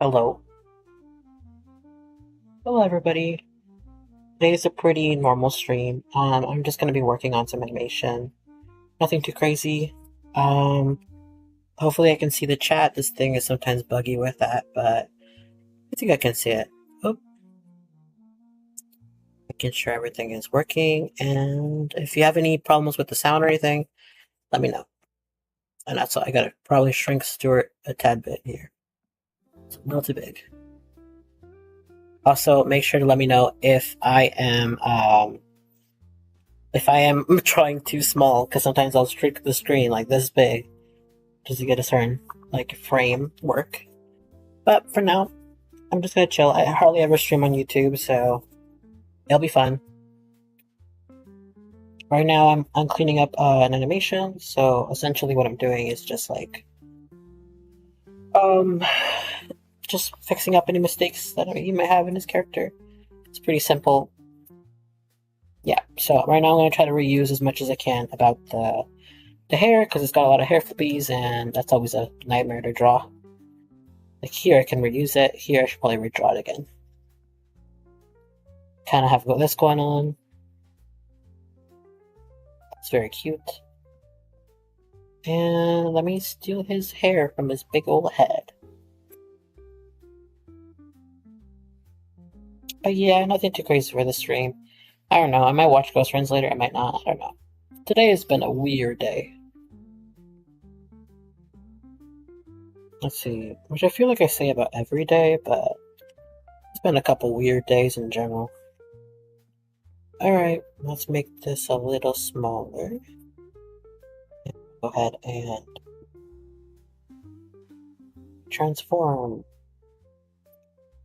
Hello. Hello, everybody. Today's a pretty normal stream. I'm just going to be working on some animation. Nothing too crazy. Um, Hopefully I can see the chat. This thing is sometimes buggy with that, but I think I can see it. Oh, making sure everything is working. And if you have any problems with the sound or anything, let me know. And that's all. I gotta probably shrink Stuart a tad bit here. It's not too big. Also, make sure to let me know if I am drawing too small, because sometimes I'll shrink the screen like this big just to get a certain frame work. But for now, I'm just gonna chill. I hardly ever stream on YouTube, so it'll be fun. Right now, I'm cleaning up an animation. So essentially, what I'm doing is um just fixing up any mistakes that he might have in his character. It's pretty simple. Yeah. So right now, I'm gonna try to reuse as much as I can about the hair, because it's got a lot of hair flippies, and that's always a nightmare to draw. Like here, I can reuse it. Here, I should probably redraw it again. Kind of have this going on. It's very cute. And let me steal his hair from his big old head. But yeah, nothing too crazy for the stream. I don't know. I might watch Ghost Friends later. I might not. I don't know. Today has been a weird day. Let's see. Which I feel like I say about every day, but it's been a couple weird days in general. Alright, let's make this a little smaller. Go ahead and transform.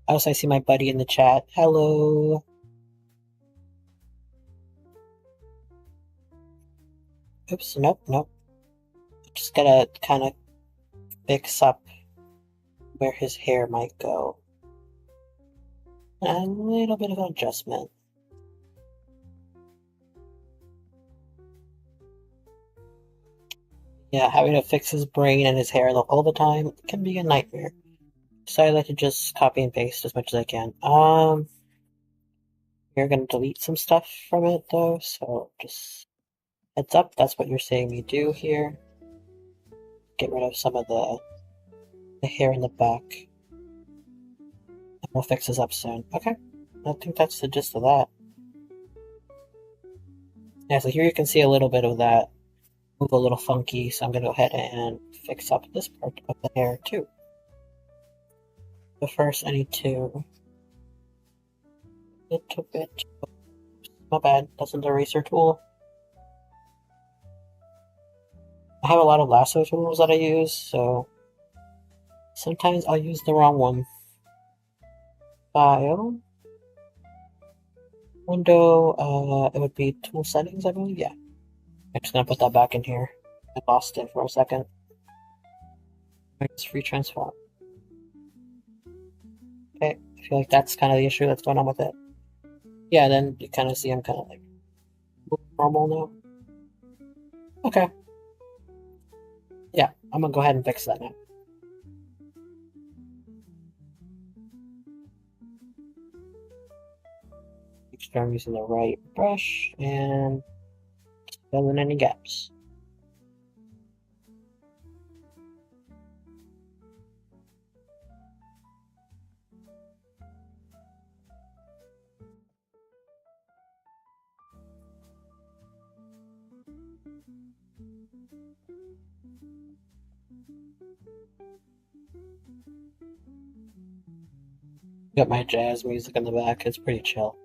Also, I see my buddy in the chat. Hello. Oops, nope. Just gotta kind of fix up where his hair might go. And a little bit of an adjustment. Yeah, having to fix his brain and his hair all the time can be a nightmare. So I like to just copy and paste as much as I can. You're gonna delete some stuff from it though, so just heads up, that's what you're seeing me do here. Get rid of some of the hair in the back. And we'll fix this up soon. Okay, I think that's the gist of that. Yeah, so here you can see a little bit of that move a little funky, so I'm gonna go ahead and fix up this part of the hair too. But first I need to little bit. My bad, that's an eraser tool. I have a lot of lasso tools that I use, so sometimes I'll use the wrong one. File. Window, it would be tool settings, I believe, yeah. I'm just gonna put that back in here. I lost it for a second. Just free transform. Okay, I feel like that's kind of the issue that's going on with it. Yeah, then you kind of see I'm kind of like normal now. Okay. Yeah, I'm gonna go ahead and fix that now. Make sure I'm using the right brush and fill in any gaps. Got my jazz music in the back, it's pretty chill.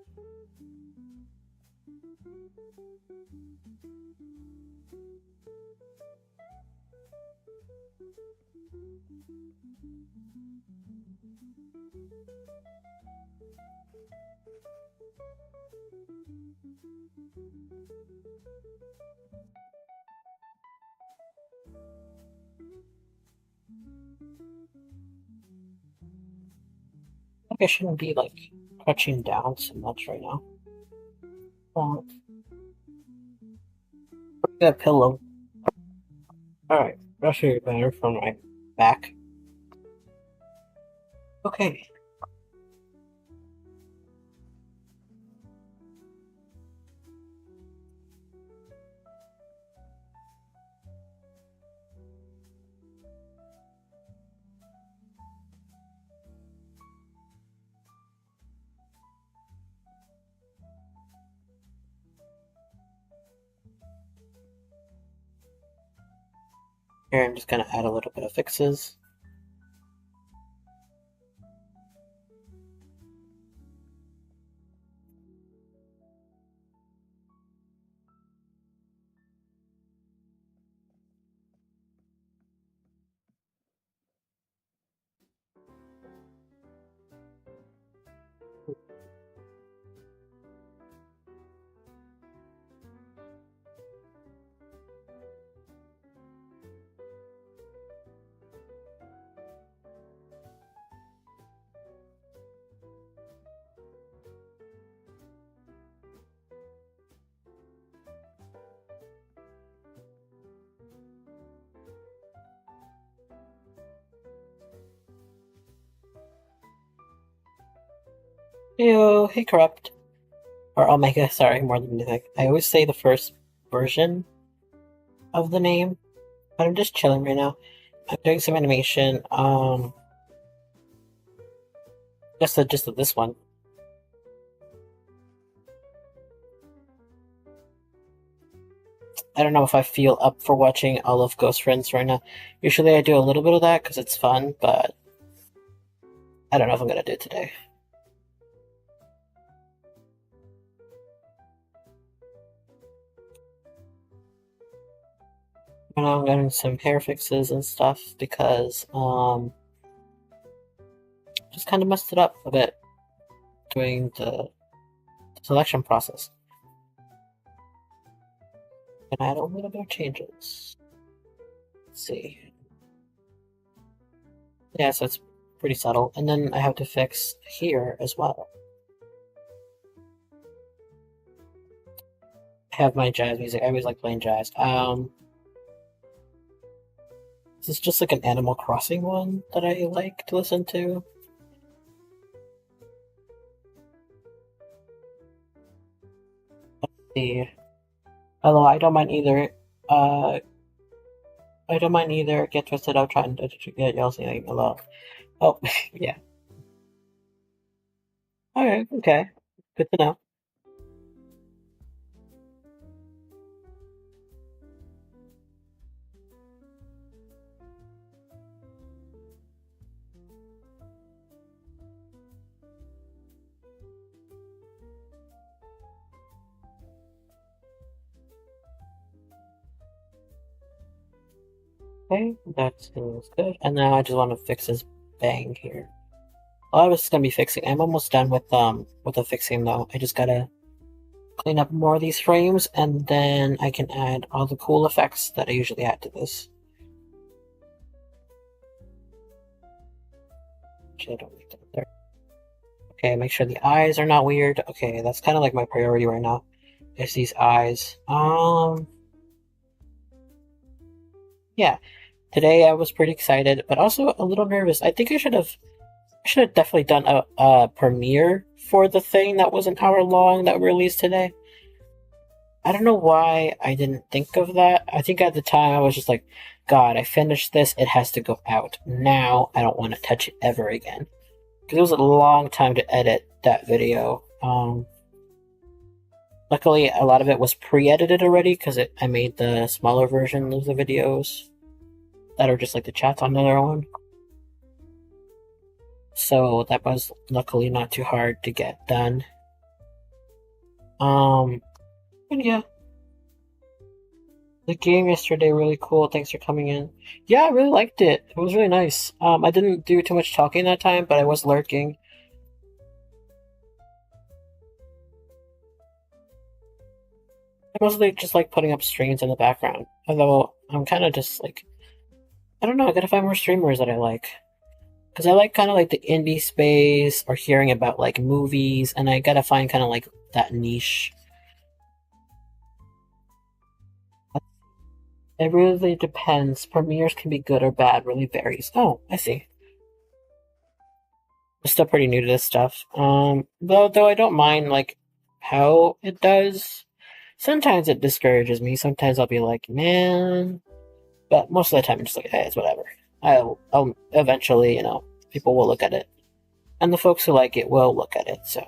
I think I shouldn't be like crouching down so much right now. Get a pillow. Alright, that should be better from my back. Okay. Here I'm just gonna add a little bit of fixes. Yo, hey Corrupt. Or Omega, sorry, more than anything. I always say the first version of the name, but I'm just chilling right now. I'm doing some animation, just of this one. I don't know if I feel up for watching all of Ghost Friends right now. Usually I do a little bit of that because it's fun, but I don't know if I'm gonna do it today. Right now I'm getting some hair fixes and stuff because, just kind of messed it up a bit doing the selection process. And I had a little bit of changes. Let's see. Yeah, so it's pretty subtle. And then I have to fix here as well. I have my jazz music. I always like playing jazz. This is just like an Animal Crossing one that I like to listen to. Let's see. Although I don't mind either. I don't mind either. Get twisted up trying to get y'all saying hello. Oh, yeah. Alright, okay. Good to know. Okay, that seems good. And now I just want to fix this bang here. Well, I was gonna be fixing. I'm almost done with the fixing though. I just gotta clean up more of these frames, and then I can add all the cool effects that I usually add to this. Actually, I don't need that there. Okay, make sure the eyes are not weird. Okay, that's kind of like my priority right now. Is these eyes. Yeah. Today I was pretty excited, but also a little nervous. I think I should have definitely done a premiere for the thing that was an hour long that we released today. I don't know why I didn't think of that. I think at the time I was just like, God, I finished this, it has to go out. Now I don't want to touch it ever again. Because it was a long time to edit that video. Luckily, a lot of it was pre-edited already because I made the smaller version of the videos that are just like the chats on their own. So that was luckily not too hard to get done. But yeah. The game yesterday really cool. Thanks for coming in. Yeah, I really liked it. It was really nice. I didn't do too much talking that time, but I was lurking. I mostly just like putting up streams in the background. Although I'm kind of just like, I don't know. I gotta find more streamers that I like. Because I like kind of like the indie space or hearing about like movies, and I gotta find kind of like that niche. It really depends. Premieres can be good or bad, really varies. Oh, I see. I'm still pretty new to this stuff. Though I don't mind like how it does. Sometimes it discourages me. Sometimes I'll be like, man. But most of the time, I'm just like, hey, it's whatever. I'll eventually, people will look at it, and the folks who like it will look at it. So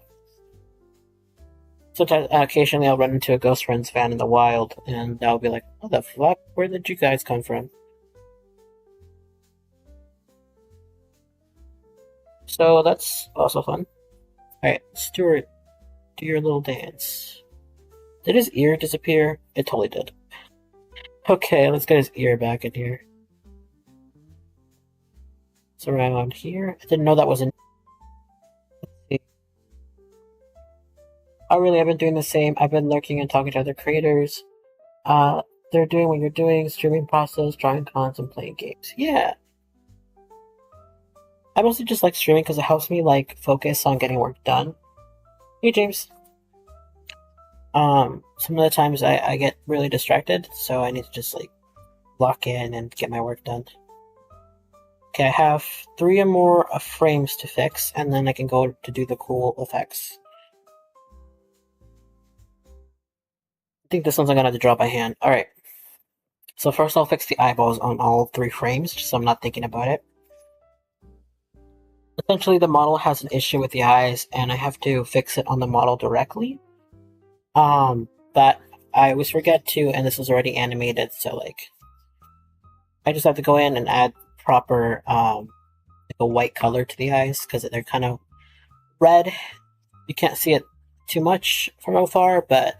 sometimes, occasionally, I'll run into a Ghost Friends fan in the wild, and I'll be like, what the fuck? Where did you guys come from? So that's also fun. Alright, Stuart, do your little dance. Did his ear disappear? It totally did. Okay, let's get his ear back in here. It's around here. I didn't know that was in. Oh, really? I've been doing the same. I've been lurking and talking to other creators. They're doing what you're doing, streaming process, drawing cons, and playing games. Yeah. I mostly just like streaming because it helps me like focus on getting work done. Hey, James. Some of the times I get really distracted, so I need to just like lock in and get my work done. Okay, I have 3 or more frames to fix, and then I can go to do the cool effects. I think this one's I'm gonna have to draw by hand. Alright. So first I'll fix the eyeballs on all 3 frames, just so I'm not thinking about it. Essentially, the model has an issue with the eyes, and I have to fix it on the model directly. But I always forget to, and this is already animated, so like, I just have to go in and add proper, like a white color to the eyes, because they're kind of red. You can't see it too much from afar, but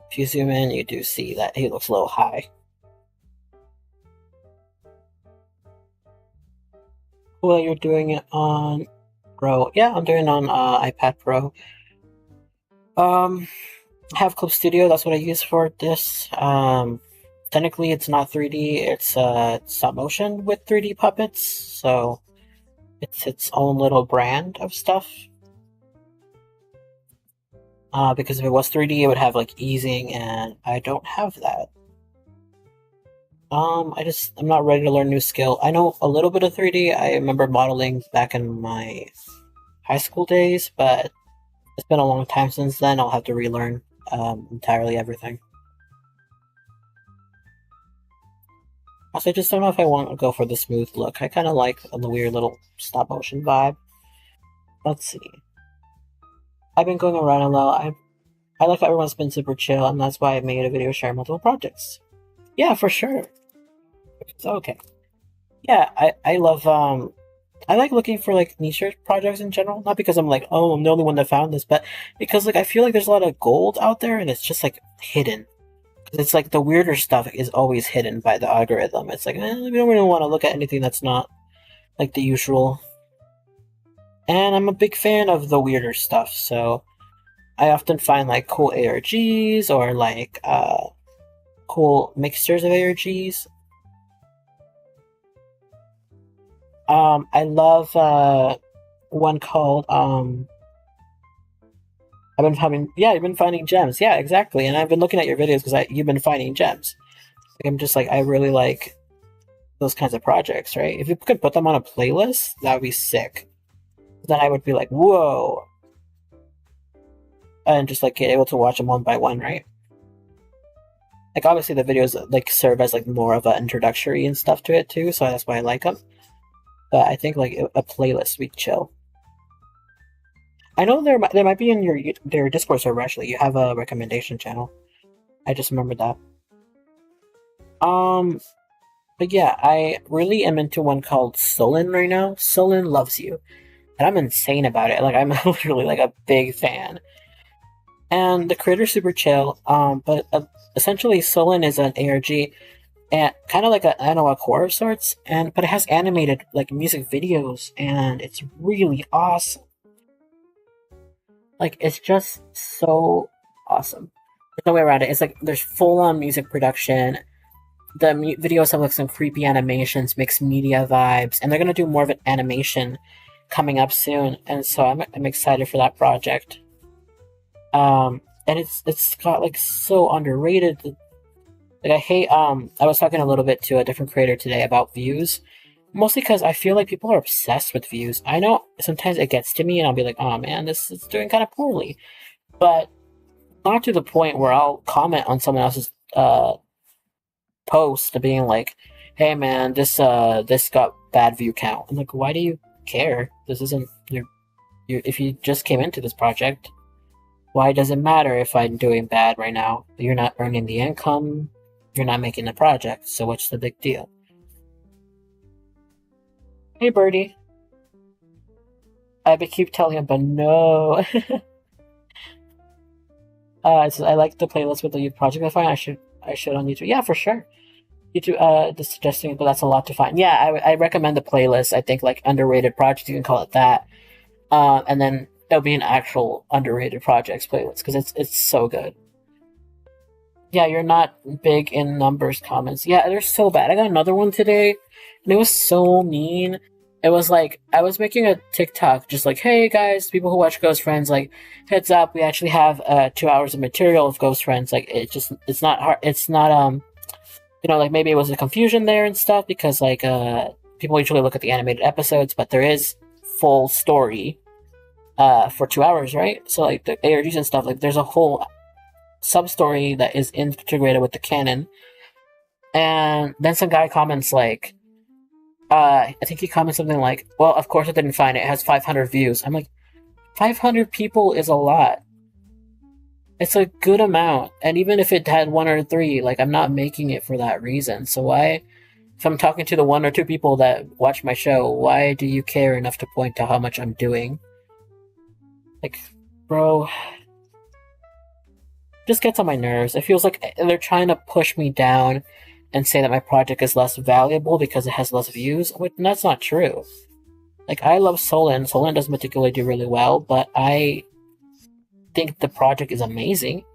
if you zoom in, you do see that he looks a little high. Well, you're doing it on Pro. Yeah, I'm doing it on iPad Pro. I have Clip Studio, that's what I use for this. Technically it's not 3D, it's stop motion with 3D puppets, so it's its own little brand of stuff. Because if it was 3D, it would have like easing, and I don't have that. I'm not ready to learn new skill. I know a little bit of 3D. I remember modeling back in my high school days, but it's been a long time since then. I'll have to relearn entirely everything. Also, I just don't know if I want to go for the smooth look. I kind of like the weird little stop motion vibe. Let's see. I've been going around a lot. I like how everyone's been super chill, and that's why I made a video sharing multiple projects. Yeah, for sure. So, okay. Yeah, I love, I like looking for, like, niche projects in general. Not because I'm like, oh, I'm the only one that found this, but because, like, I feel like there's a lot of gold out there, and it's just, like, hidden. It's like the weirder stuff is always hidden by the algorithm. It's like, we don't really want to look at anything that's not, like, the usual. And I'm a big fan of the weirder stuff, so I often find, like, cool ARGs or, like, cool mixtures of ARGs. I love one called I've been finding gems. Yeah, exactly. And I've been looking at your videos because you've been finding gems. I'm just like, I really like those kinds of projects, right? If you could put them on a playlist, that would be sick. Then I would be like, whoa, and just like get able to watch them one by one, right? Like obviously the videos like serve as like more of an introductory and stuff to it too, so that's why I like them. But I think like a playlist would be chill. I know there might be in their Discord server actually. You have a recommendation channel. I just remembered that. Um, but yeah, I really am into one called Solon right now. Solon Loves You, and I'm insane about it. Like I'm literally like a big fan. And the creator's super chill. But essentially Solon is an ARG and kind of like an analog horror of sorts. And but it has animated like music videos, and it's really awesome. Like it's just so awesome. There's no way around it. It's like there's full on music production. The videos have like some creepy animations, mixed media vibes, and they're gonna do more of an animation coming up soon. And so I'm excited for that project. And it's got like so underrated. Like I hate. I was talking a little bit to a different creator today about views, mostly because I feel like people are obsessed with views. I know sometimes it gets to me, and I'll be like, "Oh man, this is doing kind of poorly," but not to the point where I'll comment on someone else's post being like, "Hey man, this got bad view count." I'm like, why do you care? This isn't your if you just came into this project, why does it matter if I'm doing bad right now? You're not earning the income, you're not making the project, so what's the big deal? Hey Birdie, I keep telling him, but no. I like the playlist with the youth project. I find I should on YouTube. Yeah, for sure. YouTube, the suggesting, but that's a lot to find. Yeah, I recommend the playlist. I think like underrated projects, you can call it that. And then it'll be an actual underrated projects playlist because it's so good. Yeah, you're not big in numbers comments. Yeah, they're so bad. I got another one today, and it was so mean. It was like I was making a TikTok, just like, "Hey guys, people who watch Ghost Friends, like, heads up, we actually have 2 hours of material of Ghost Friends. Like, it's not hard. It's not like maybe it was a confusion there and stuff because like people usually look at the animated episodes, but there is full story for 2 hours, right? So like the ARGs and stuff, like there's a whole sub story that is integrated with the canon. And then some guy comments like, I think he comments something like, "Well, of course I didn't find it. It has 500 views." I'm like, 500 people is a lot. It's a good amount, and even if it had one or three, like I'm not making it for that reason. So why, if I'm talking to the one or two people that watch my show, why do you care enough to point to how much I'm doing? Like, bro, just gets on my nerves. It feels like they're trying to push me down and say that my project is less valuable because it has less views. That's not true. Like, I love Solon. Solon does particularly do really well, but I think the project is amazing.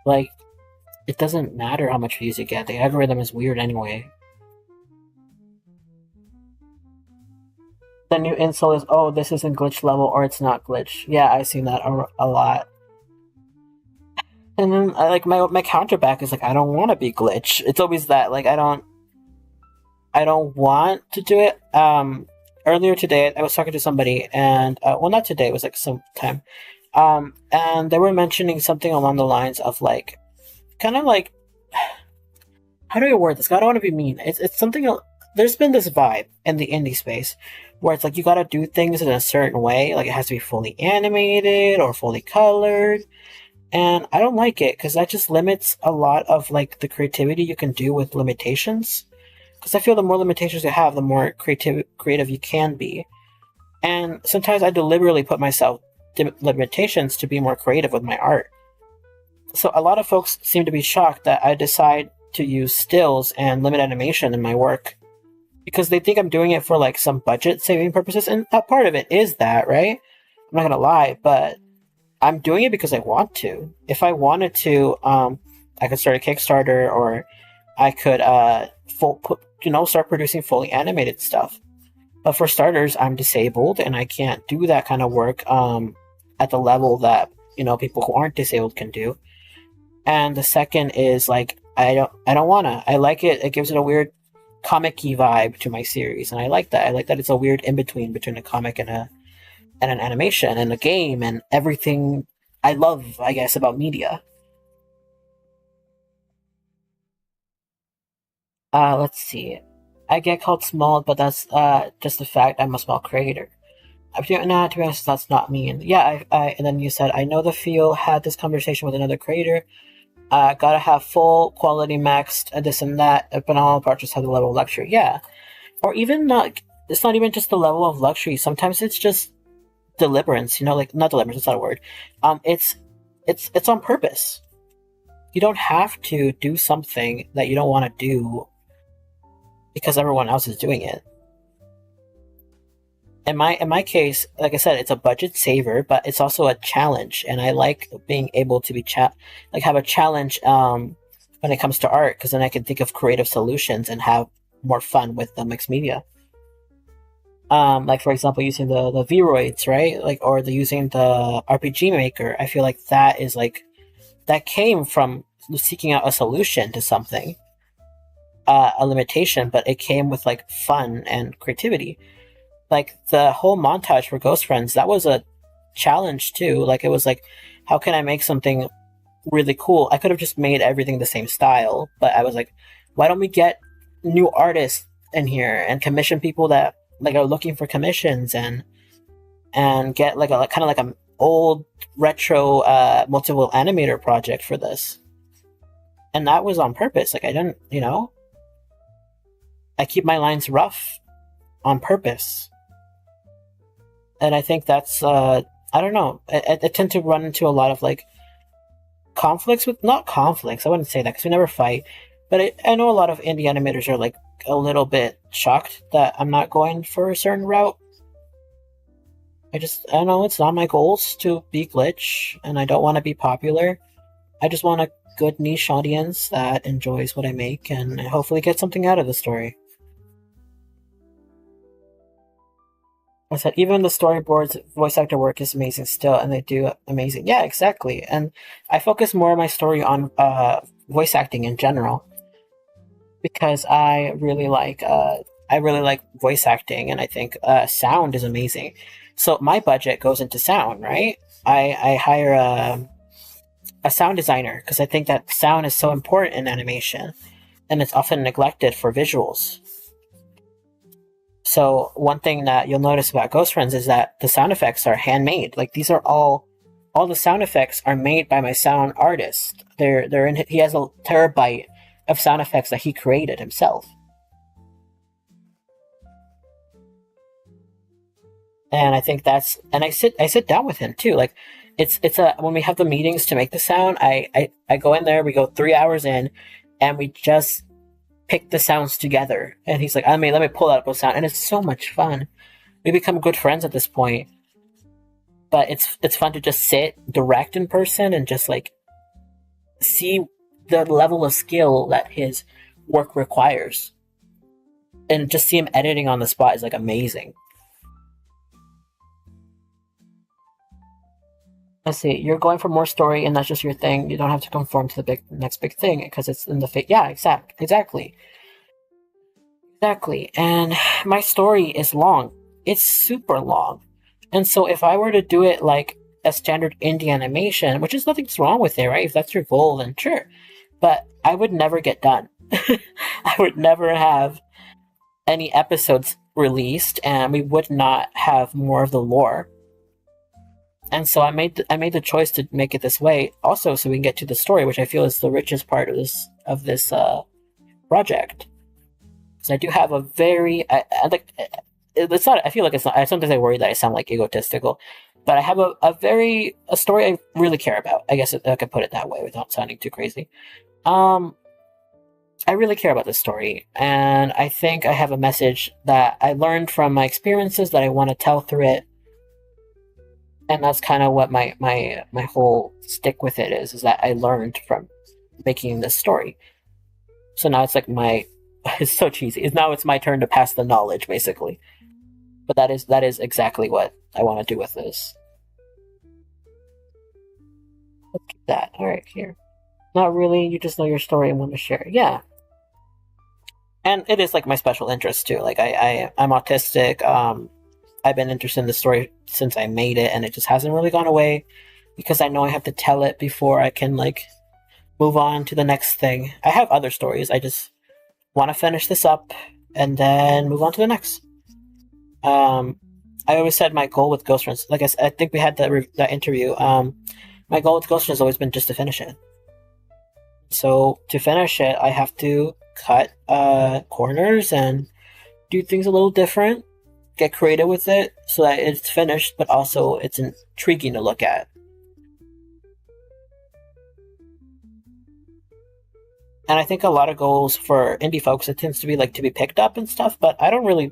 Like, it doesn't matter how much views you get. The algorithm is weird anyway. The new insult is, "Oh, this isn't glitch level or it's not glitch." Yeah, I've seen that a lot. And then like my counterback is like, I don't want to be glitch. It's always that like I don't want to do it. Earlier today I was talking to somebody and well, not today, it was like some time. And they were mentioning something along the lines of like kind of like, how do I word this? I don't want to be mean. It's something. There's been this vibe in the indie space where it's like you gotta do things in a certain way. Like it has to be fully animated or fully colored, and I don't like it because that just limits a lot of like the creativity you can do with limitations. Because I feel the more limitations you have, the more creative you can be. And sometimes I deliberately put myself limitations to be more creative with my art. So a lot of folks seem to be shocked that I decide to use stills and limit animation in my work because they think I'm doing it for like some budget saving purposes, and a part of it is that, right? I'm not gonna lie, but I'm doing it because I want to. If I wanted to, I could start a Kickstarter, or I could start producing fully animated stuff. But for starters, I'm disabled and I can't do that kind of work at the level that people who aren't disabled can do. And the second is like I don't wanna. I like it. It gives it a weird comic-y vibe to my series, and I like that. I like that it's a weird in between a comic and an animation and a game and everything I love, I guess, about media. Let's see. I get called small, but that's just the fact I'm a small creator. Nah, to be honest, that's not me. And yeah, and then you said, I know the feel, had this conversation with another creator. Gotta have full quality maxed and this and that, but all parts just have the level of luxury. Yeah. Or even not, it's not even just the level of luxury. Sometimes it's just deliberance, like, not deliberance, it's not a word. It's on purpose. You don't have to do something that you don't want to do because everyone else is doing it. In my case, like I said, it's a budget saver, but it's also a challenge, and I like being able to have a challenge when it comes to art, because then I can think of creative solutions and have more fun with the mixed media. Like, for example, using the Vroids, right? Like, or using the RPG Maker. I feel like that came from seeking out a solution to something, a limitation, but it came with like fun and creativity. Like the whole montage for Ghost Friends, that was a challenge too. Like, it was like, how can I make something really cool? I could have just made everything the same style, but I was like, why don't we get new artists in here and commission people that like are looking for commissions, and get like a kind of like an old retro multiple animator project for this. And that was on purpose. Like, I didn't, I keep my lines rough on purpose. And I think that's I don't know. I tend to run into a lot of like conflicts with, not conflicts, I wouldn't say that because we never fight, but I know a lot of indie animators are like a little bit shocked that I'm not going for a certain route. I don't know, it's not my goals to be Glitch, and I don't want to be popular. I just want a good niche audience that enjoys what I make and hopefully get something out of the story. I said, even the storyboards, voice actor work is amazing still, and they do amazing. Yeah, exactly. And I focus more of my story on voice acting in general because I really like voice acting, and I think sound is amazing. So my budget goes into sound, right? I hire a sound designer because I think that sound is so important in animation, and it's often neglected for visuals. So one thing that you'll notice about Ghost Friends is that the sound effects are handmade. Like, these are all the sound effects are made by my sound artist. He has a terabyte of sound effects that he created himself. And I think I sit down with him too. Like, it's a when we have the meetings to make the sound, I go in there, we go 3 hours in, and we just pick the sounds together. And he's like, let me pull out a sound, and it's so much fun. We become good friends at this point. But it's fun to just sit, direct in person, and just like see the level of skill that his work requires. And just see him editing on the spot is like amazing. Let's see, you're going for more story, and that's just your thing. You don't have to conform to the next big thing because it's in the yeah, exactly. And my story is long. It's super long. And so if I were to do it like a standard indie animation, which is nothing's wrong with it, right? If that's your goal, then sure. But I would never get done. I would never have any episodes released, and we would not have more of the lore. And so I made the choice to make it this way, also so we can get to the story, which I feel is the richest part of this project. Because I do have a very I like it's not. I feel like it's not. Sometimes I worry that I sound like egotistical, but I have a story I really care about. I guess I could put it that way without sounding too crazy. Um, I really care about this story, and I think I have a message that I learned from my experiences that I want to tell through it. And that's kind of what my whole stick with it is that I learned from making this story. So now it's like it's so cheesy. It's my turn to pass the knowledge, basically. But that is exactly what I want to do with this. Let's keep that. Alright, here. Not really, you just know your story and want to share. Yeah. And it is like my special interest too. Like I'm autistic, I've been interested in the story since I made it, and it just hasn't really gone away because I know I have to tell it before I can like move on to the next thing. I have other stories. I just want to finish this up and then move on to the next. I always said my goal with Ghost Runs, like I think we had that interview. My goal with Ghost Runs has always been just to finish it. So to finish it, I have to cut corners and do things a little different, get creative with it so that it's finished, but also it's intriguing to look at. And I think a lot of goals for indie folks, it tends to be like to be picked up and stuff, but I don't really.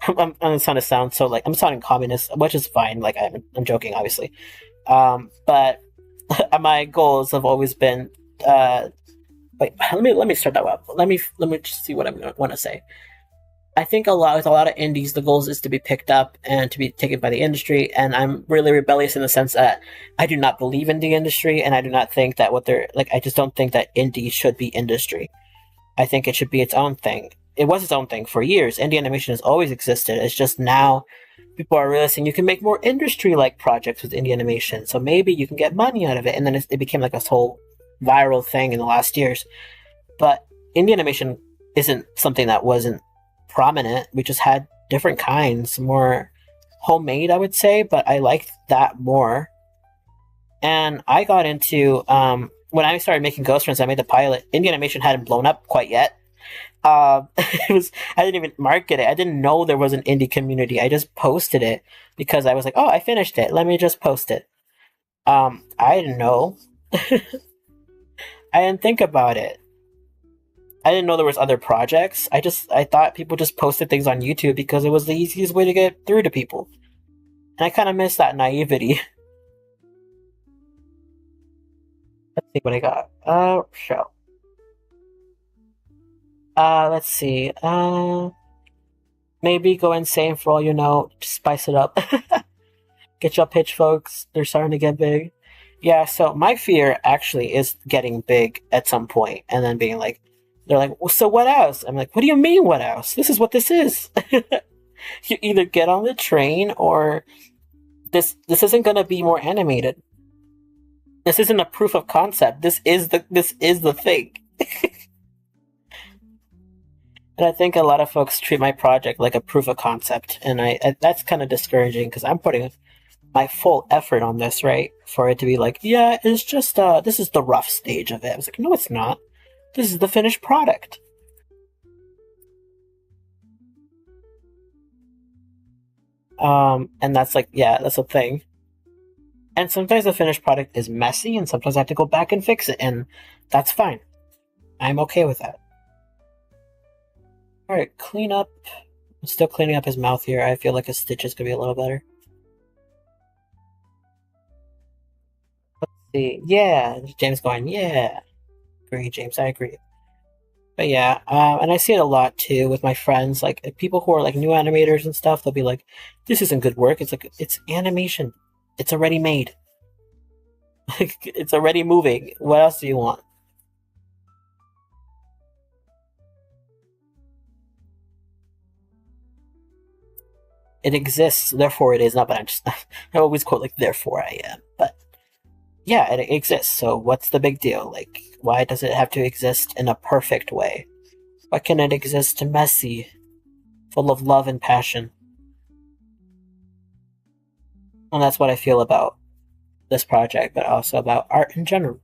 I'm trying to sound so like I'm sounding communist, which is fine. Like I'm joking, obviously. But my goals have always been. Wait, let me start that up. Let me just see what I'm gonna want to say. I think with a lot of indies, the goals is to be picked up and to be taken by the industry. And I'm really rebellious in the sense that I do not believe in the industry, and I do not think that what they're like. I just don't think that indie should be industry. I think it should be its own thing. It was its own thing for years. Indie animation has always existed. It's just now people are realizing you can make more industry-like projects with indie animation. So maybe you can get money out of it. And then it became like this whole viral thing in the last years. But indie animation isn't something that wasn't prominent. We just had different kinds, more homemade, I would say. But I liked that more. And I got into when I started making Ghost Runs, I made the pilot. Indie animation hadn't blown up quite yet. It was I didn't even market it. I didn't know there was an indie community. I just posted it because I was like, oh, I finished it. Let me just post it. I didn't know. I didn't think about it. I didn't know there was other projects. I thought people just posted things on YouTube because it was the easiest way to get through to people. And I kind of miss that naivety. Let's see what I got. Show. Let's see. Maybe go insane for all you know. Just spice it up. Get your pitch, folks. They're starting to get big. Yeah, so my fear actually is getting big at some point and then being like, they're like, well, so what else? I'm like, what do you mean, what else? This is what this is. You either get on the train or this isn't gonna be more animated. This isn't a proof of concept. This is the thing. And I think a lot of folks treat my project like a proof of concept, and I that's kind of discouraging because I'm putting my full effort on this, right? For it to be like, yeah, it's just this is the rough stage of it. I was like, no, it's not. This is the finished product. And that's like, yeah, that's a thing. And sometimes the finished product is messy, and sometimes I have to go back and fix it, and that's fine. I'm okay with that. All right, clean up. I'm still cleaning up his mouth here. I feel like his stitches could be a little better. Let's see. Yeah, James going, yeah. Agree, James. I agree. But yeah, and I see it a lot too with my friends. Like people who are like new animators and stuff, they'll be like, "This isn't good work." It's like it's animation. It's already made. Like it's already moving. What else do you want? It exists, therefore it is not. But I'm just I always quote like "therefore I am." But yeah, it exists. So what's the big deal? Like, why does it have to exist in a perfect way? Why can't it exist messy, full of love and passion? And that's what I feel about this project, but also about art in general.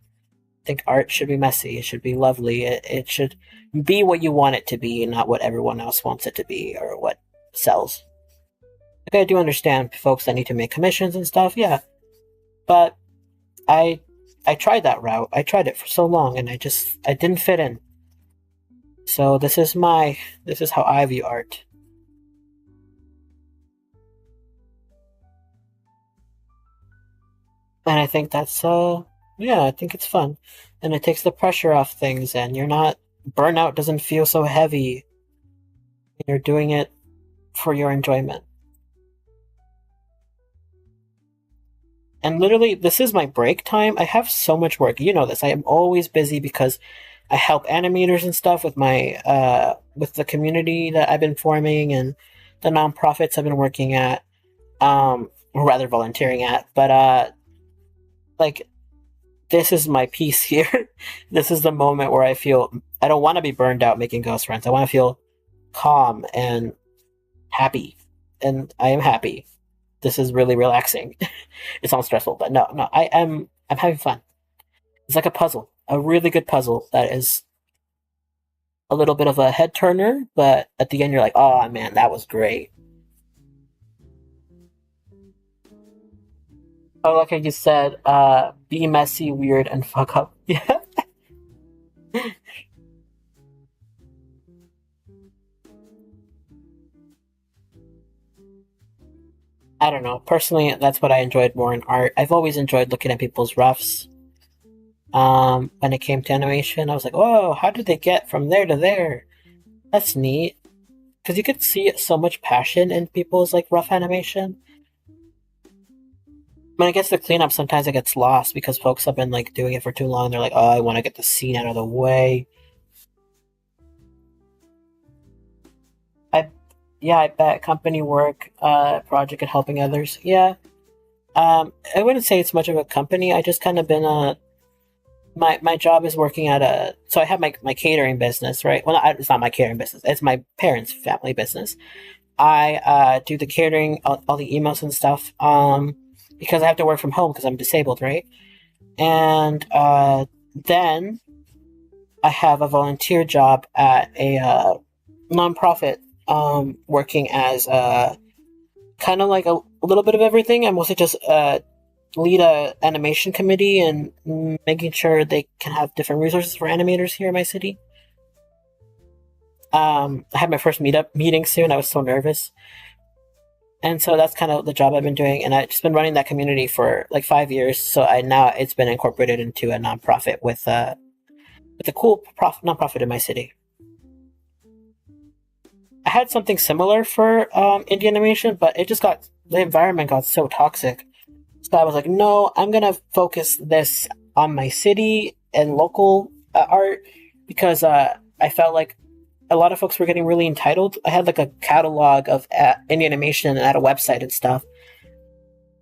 I think art should be messy. It should be lovely. It should be what you want it to be, not what everyone else wants it to be or what sells. Like I do understand folks that need to make commissions and stuff, yeah. But I I tried that route. I tried it for so long and I didn't fit in. So this is how I view art. And I think that's yeah, I think it's fun. And it takes the pressure off things and you're not burnout doesn't feel so heavy. You're doing it for your enjoyment. And literally, this is my break time. I have so much work. You know this. I am always busy because I help animators and stuff with the community that I've been forming and the nonprofits I've been working at, or rather volunteering at. But like this is my piece here. This is the moment where I feel I don't want to be burned out making Ghost Runs. I want to feel calm and happy, and I am happy. this is really relaxing. It sounds stressful, but no, no, I'm having fun. It's like a puzzle, a really good puzzle that is a little bit of a head turner, but at the end you're like, oh man, that was great. Oh, like I just said, be messy, weird, and fuck up. Yeah. I don't know. Personally, that's what I enjoyed more in art. I've always enjoyed looking at people's roughs. When it came to animation, I was like, "Whoa, how did they get from there to there?" That's neat because you could see so much passion in people's like rough animation. When it gets to cleanup, sometimes it gets lost because folks have been like doing it for too long. They're like, "Oh, I want to get the scene out of the way." I, yeah, I bet company work, project, and helping others. Yeah, I wouldn't say it's much of a company. I just kind of been a my job is working at a so I have my catering business, right? Well, it's not my catering business. It's my parents' family business. I do the catering, all the emails and stuff, because I have to work from home because I'm disabled, right? And then I have a volunteer job at a nonprofit, working as kind of like a little bit of everything. I mostly just lead a animation committee and making sure they can have different resources for animators here in my city. I had my first meetup meeting soon. I was so nervous, and so that's kind of the job I've been doing. And I've just been running that community for like 5 years. So I now it's been incorporated into a nonprofit with a cool nonprofit in my city. I had something similar for indie animation, but it just got the environment got so toxic. So I was like, no, I'm gonna focus this on my city and local art because I felt like a lot of folks were getting really entitled. I had like a catalog of indie animation and I had a website and stuff,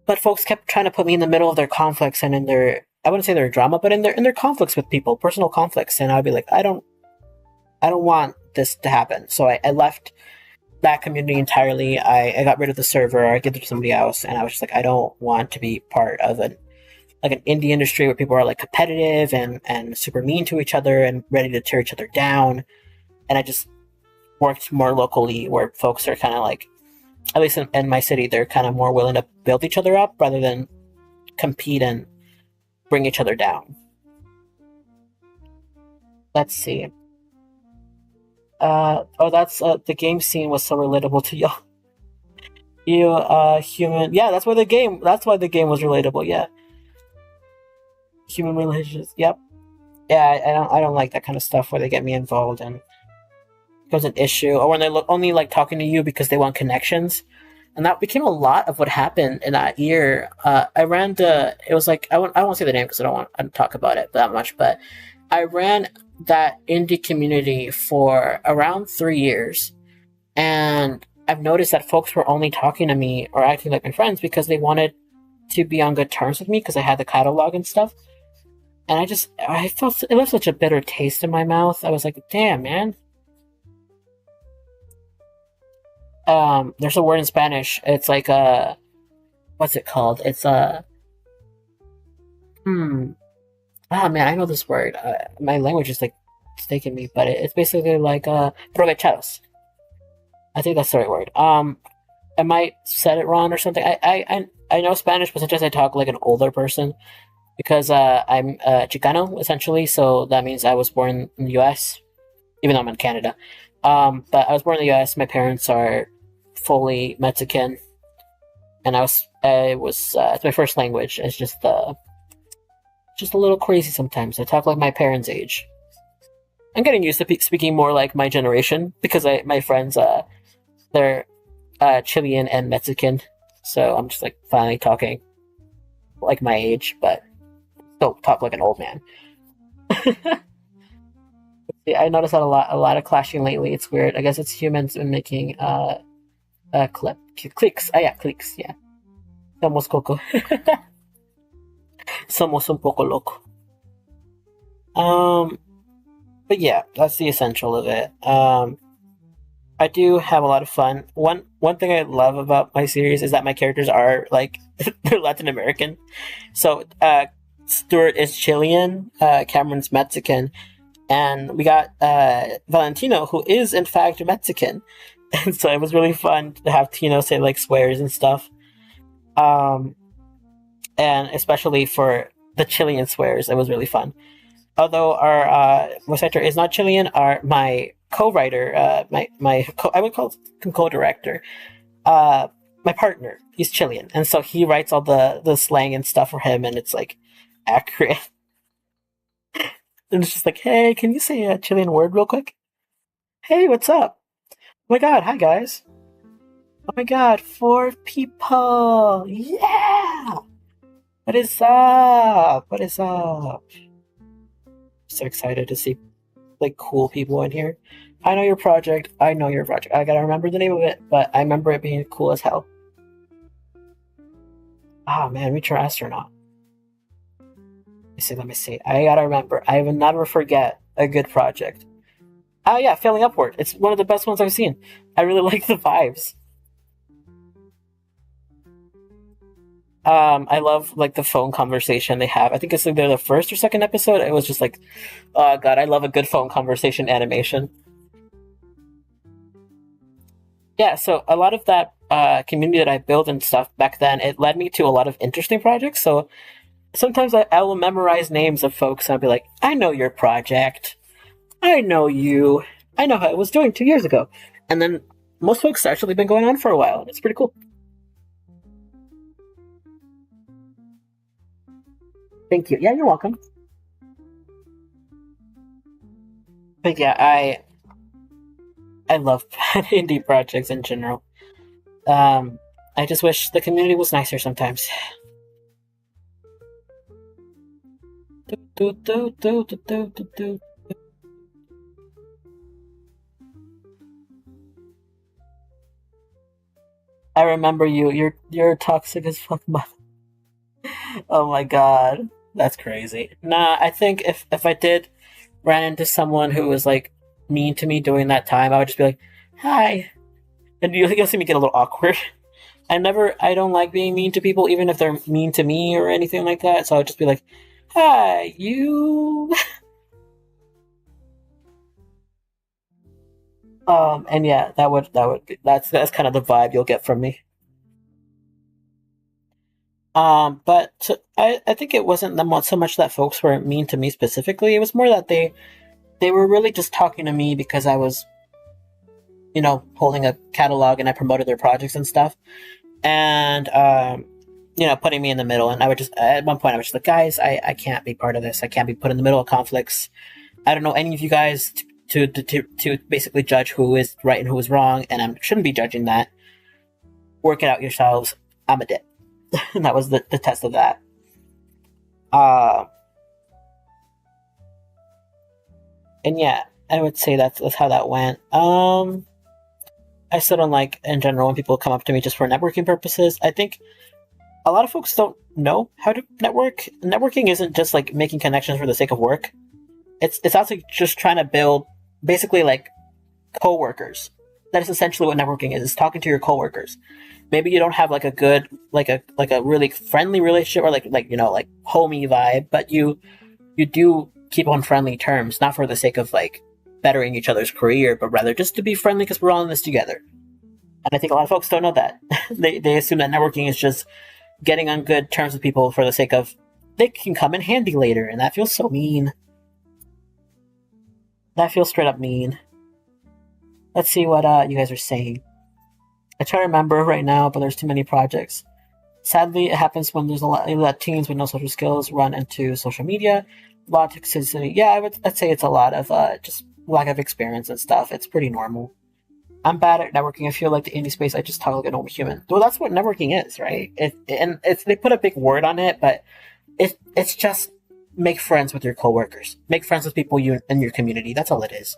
but folks kept trying to put me in the middle of their conflicts and in their I wouldn't say their drama, but in their conflicts with people, personal conflicts, and I'd be like, I don't want this to happen. So I left that community entirely. I got rid of the server. I gave it to somebody else, and I was just like, I don't want to be part of an indie industry where people are like competitive and super mean to each other and ready to tear each other down. And I just worked more locally where folks are kind of like, at least in my city, they're kind of more willing to build each other up rather than compete and bring each other down. Let's see. Oh, that's the game scene was so relatable to y'all. You, human. Yeah, that's why the game. That's why the game was relatable. Yeah, human relationships. Yep. Yeah, I don't like that kind of stuff where they get me involved and it becomes an issue, or when they look only like talking to you because they want connections. And that became a lot of what happened in that year. I ran the. It was like I won't say the name because I don't want to talk about it that much. But I ran that indie community for around 3 years, and I've noticed that folks were only talking to me or acting like my friends because they wanted to be on good terms with me because I had the catalog and stuff. And I felt it left such a bitter taste in my mouth. I was like, damn, man. There's a word in Spanish. It's like what's it called? It's hmm. Ah, man, I know this word. My language is like taking me, but it's basically like provechados. I think that's the right word. I might said it wrong or something. I know Spanish, but sometimes I talk like an older person because I'm Chicano essentially. So that means I was born in the U.S. even though I'm in Canada. But I was born in the U.S. My parents are fully Mexican, and I was it's my first language. It's just a little crazy sometimes. I talk like my parents' age. I'm getting used to speaking more like my generation because my friends they're Chilean and Mexican, so I'm just like finally talking like my age, but still talk like an old man. Yeah, I noticed that a lot of clashing lately. It's weird. I guess it's humans making clicks. Ah, yeah, clicks. Yeah, somos coco. Somos un poco loco. Um, but yeah, that's the essential of it. I do have a lot of fun. One thing I love about my series is that my characters are like they're Latin American. So Stuart is Chilean, Cameron's Mexican, and we got Valentino, who is in fact Mexican. And so it was really fun to have Tino say like swears and stuff. Um, and especially for the Chilean swears, it was really fun. Although our voice actor is not Chilean, our my co-writer, I would call him co-director, uh, my partner, he's Chilean, and so he writes all the slang and stuff for him, and it's like accurate. And it's just like, hey, can you say a Chilean word real quick? Hey, what's up? Oh my god, hi guys. Oh my god, four people. Yeah. What is up? What is up? So excited to see like cool people in here. I know your project. I know your project. I gotta remember the name of it, but I remember it being cool as hell. Oh man, reach your astronaut. Let me see. Let me see. I gotta remember. I will never forget a good project. Oh yeah, Failing Upward. It's one of the best ones I've seen. I really like the vibes. I love like the phone conversation they have. I think it's like they're the first or second episode. It was just like, oh god, I love a good phone conversation animation. Yeah, so a lot of that community that I built and stuff back then, it led me to a lot of interesting projects. So sometimes I will memorize names of folks and I'll be like, I know your project. I know you. I know how it was doing 2 years ago. And then most folks actually been going on for a while, and it's pretty cool. Thank you. Yeah, you're welcome. But yeah, I love indie projects in general. Um, I just wish the community was nicer sometimes. Do, do, do, do, do, do, do, do. I remember you. You're toxic as fuck. Oh my god, that's crazy. Nah, I think if I did ran into someone who was like mean to me during that time, I would just be like, "Hi," and you'll see me get a little awkward. I don't like being mean to people, even if they're mean to me or anything like that. So I would just be like, "Hi, you." And yeah, that's kind of the vibe you'll get from me. But I think it wasn't so much that folks were mean to me specifically. It was more that they were really just talking to me because I was, holding a catalog and I promoted their projects and stuff. And, putting me in the middle. And I would just, at one point, I was just like, guys, I can't be part of this. I can't be put in the middle of conflicts. I don't know any of you guys to basically judge who is right and who is wrong. And I shouldn't be judging that. Work it out yourselves. I'm a dick. And that was the test of that. Uh, and yeah, I would say that's how that went. I still don't like in general when people come up to me just for networking purposes. I think a lot of folks don't know how to network. Networking isn't just like making connections for the sake of work. It's also just trying to build basically like coworkers. That is essentially what networking is talking to your coworkers. Maybe you don't have like a good like a really friendly relationship or like homey vibe, but you do keep on friendly terms, not for the sake of like bettering each other's career, but rather just to be friendly because we're all in this together. And I think a lot of folks don't know that. They assume that networking is just getting on good terms with people for the sake of they can come in handy later, and that feels so mean. That feels straight up mean. Let's see what you guys are saying. I try to remember right now, but there's too many projects. Sadly, it happens when there's a lot that teens with no social skills run into social media. A lot of toxicity. Yeah, I'd say it's a lot of just lack of experience and stuff. It's pretty normal. I'm bad at networking. I feel like the indie space, I just talk like a normal human. Well, that's what networking is, right? They put a big word on it, but it's just make friends with your coworkers. Make friends with people you in your community. That's all it is.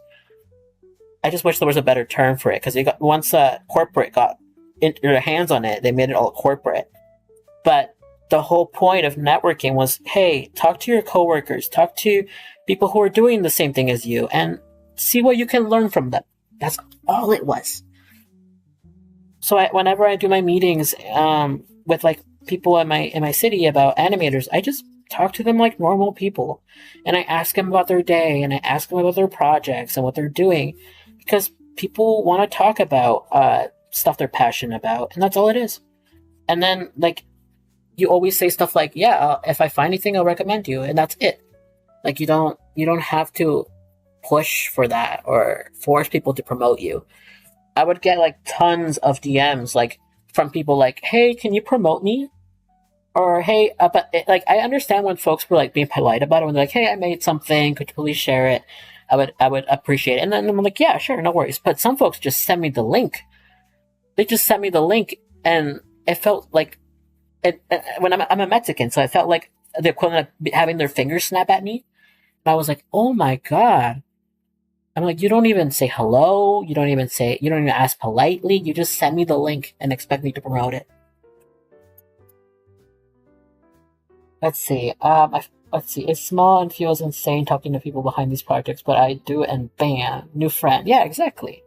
I just wish there was a better term for it because once corporate got their hands on it, they made it all corporate. But the whole point of networking was, hey, talk to your coworkers, talk to people who are doing the same thing as you, and see what you can learn from them. That's all it was. So whenever I do my meetings with like people in my city about animators, I just talk to them like normal people, and I ask them about their day, and I ask them about their projects and what they're doing, because people want to talk about stuff they're passionate about, and that's all it is. And then like you always say stuff like, "Yeah, if I find anything, I'll recommend you," and that's it. Like you don't have to push for that or force people to promote you. I would get like tons of DMs like from people like, "Hey, can you promote me?" Or "Hey, but like I understand when folks were like being polite about it when they're like, "Hey, I made something. Could you please share it?" I would appreciate it. And then I'm like, "Yeah, sure, no worries." But some folks just send me the link. They just sent me the link, and it felt like when I'm a Mexican, so I felt like the equivalent of having their fingers snap at me. And I was like, "Oh my god." I'm like, "You don't even say hello. You don't even ask politely. You just send me the link and expect me to promote it." Let's see. Let's see. It's small and feels insane talking to people behind these projects, but I do it and bam, new friend. Yeah, exactly.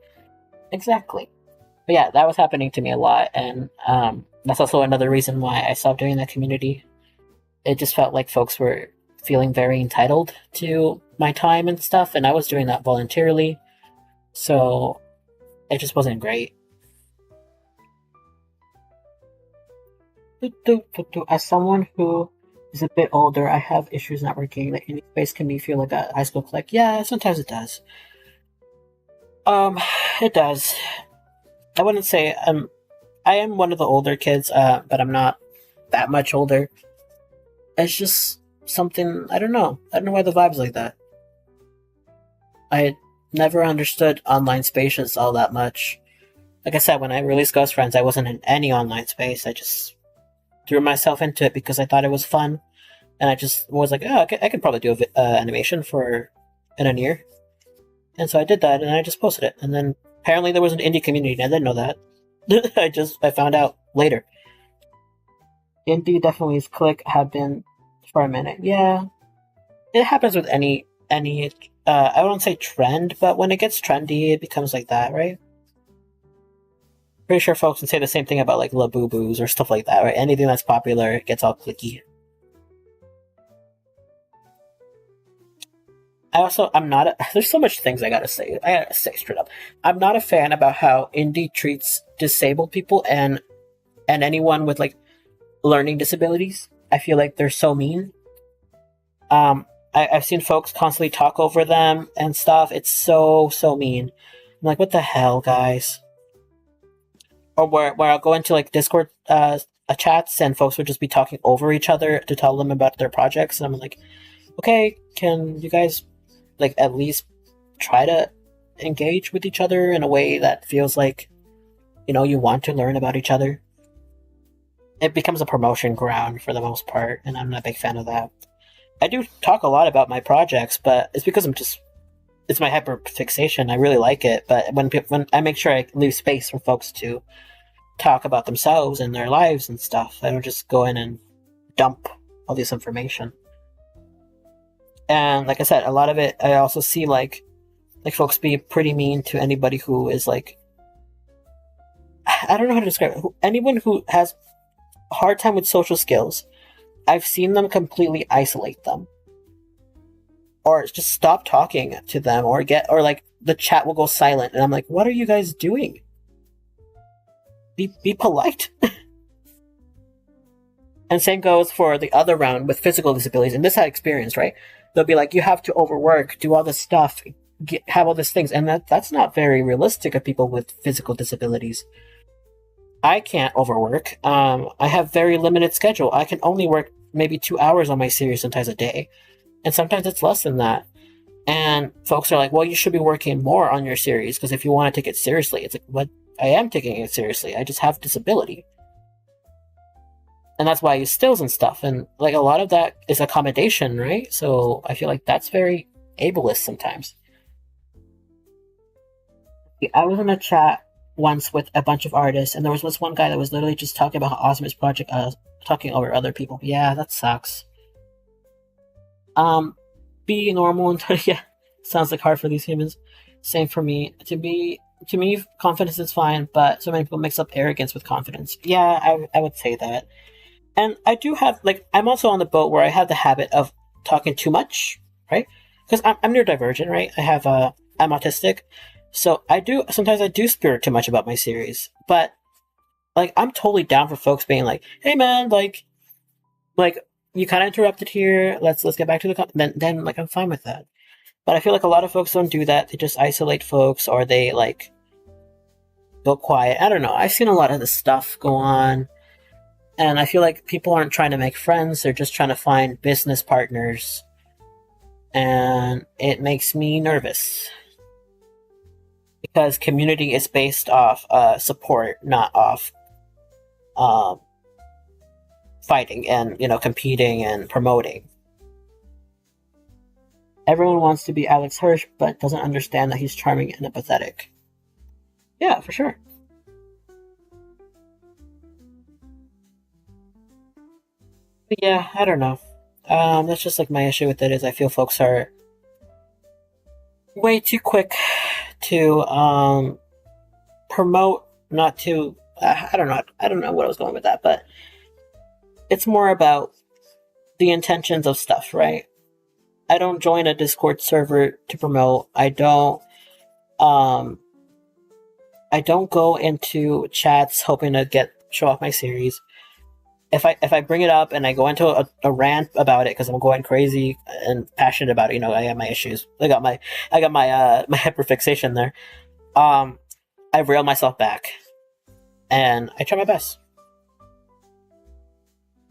Exactly. But yeah, that was happening to me a lot. And that's also another reason why I stopped doing that community. It just felt like folks were feeling very entitled to my time and stuff, and I was doing that voluntarily. So it just wasn't great. As someone who is a bit older, I have issues networking. That any space can be feel like a high school clique. Yeah, sometimes it does. Um, it does. I wouldn't say I am one of the older kids, but I'm not that much older. It's just something I don't know. I don't know why the vibe's like that. I never understood online spaces all that much. Like I said, when I released Ghost Friends, I wasn't in any online space. I just threw myself into it because I thought it was fun, and I just was like, "Oh, I could probably do a animation for in a year." And so I did that, and I just posted it. And then apparently there was an indie community, and I didn't know that. I found out later. Indie definitely is click have been for a minute. Yeah, it happens with any. I wouldn't say trend, but when it gets trendy, it becomes like that, right? Pretty sure folks would say the same thing about like Labubu's or stuff like that, right? Anything that's popular gets all clicky. I'm not. There's so much things I gotta say. I gotta say straight up. I'm not a fan about how indie treats disabled people and anyone with like learning disabilities. I feel like they're so mean. I've seen folks constantly talk over them and stuff. It's so mean. I'm like, what the hell, guys? Or where I'll go into like Discord chats and folks would just be talking over each other to tell them about their projects, and I'm like, okay, can you guys like at least try to engage with each other in a way that feels like you want to learn about each other? It becomes a promotion ground for the most part, and I'm not a big fan of that. I do talk a lot about my projects, but it's because it's my hyperfixation. I really like it, but when I make sure I leave space for folks to talk about themselves and their lives and stuff, I don't just go in and dump all this information. And like I said, a lot of it I also see like folks be pretty mean to anybody who is like, I don't know how to describe it. Anyone who has a hard time with social skills, I've seen them completely isolate them, or just stop talking to them, or like the chat will go silent, and I'm like, what are you guys doing? Be polite. And same goes for the other round with physical disabilities, and this I experienced, right? They'll be like, you have to overwork, do all this stuff, have all these things, and that's not very realistic of people with physical disabilities. I can't overwork. I have very limited schedule. I can only work maybe 2 hours on my series sometimes a day, and sometimes it's less than that. And folks are like, well, you should be working more on your series because if you want to take it seriously, it's like, what? I am taking it seriously. I just have disability. And that's why I use stills and stuff. And like a lot of that is accommodation, right? So I feel like that's very ableist sometimes. I was in a chat once with a bunch of artists, and there was this one guy that was literally just talking about how awesome his project is, talking over other people. Yeah, that sucks. Um, be normal and yeah, sounds like hard for these humans. Same for me. To me, confidence is fine, but so many people mix up arrogance with confidence. Yeah, I would say that. And I do have like I'm also on the boat where I have the habit of talking too much, right? Because I'm neurodivergent, right? I'm autistic, so I do spirit too much about my series. But like I'm totally down for folks being like, "Hey man, like you kind of interrupted here. Let's get back to the then like I'm fine with that." But I feel like a lot of folks don't do that. They just isolate folks or they like go quiet. I don't know. I've seen a lot of this stuff go on. And I feel like people aren't trying to make friends, they're just trying to find business partners. And it makes me nervous because community is based off support, not off um, fighting and competing and promoting. Everyone wants to be Alex Hirsch, but doesn't understand that he's charming and empathetic. Yeah, for sure. But yeah, I don't know. That's just like my issue with it is I feel folks are way too quick to promote, not to. I don't know. I don't know what I was going with that, but it's more about the intentions of stuff, right? I don't join a Discord server to promote. Um I don't go into chats hoping to get show off my series. If I bring it up and I go into a rant about it because I'm going crazy and passionate about it, I have my issues. I got my hyperfixation there. Um, I reel myself back and I try my best.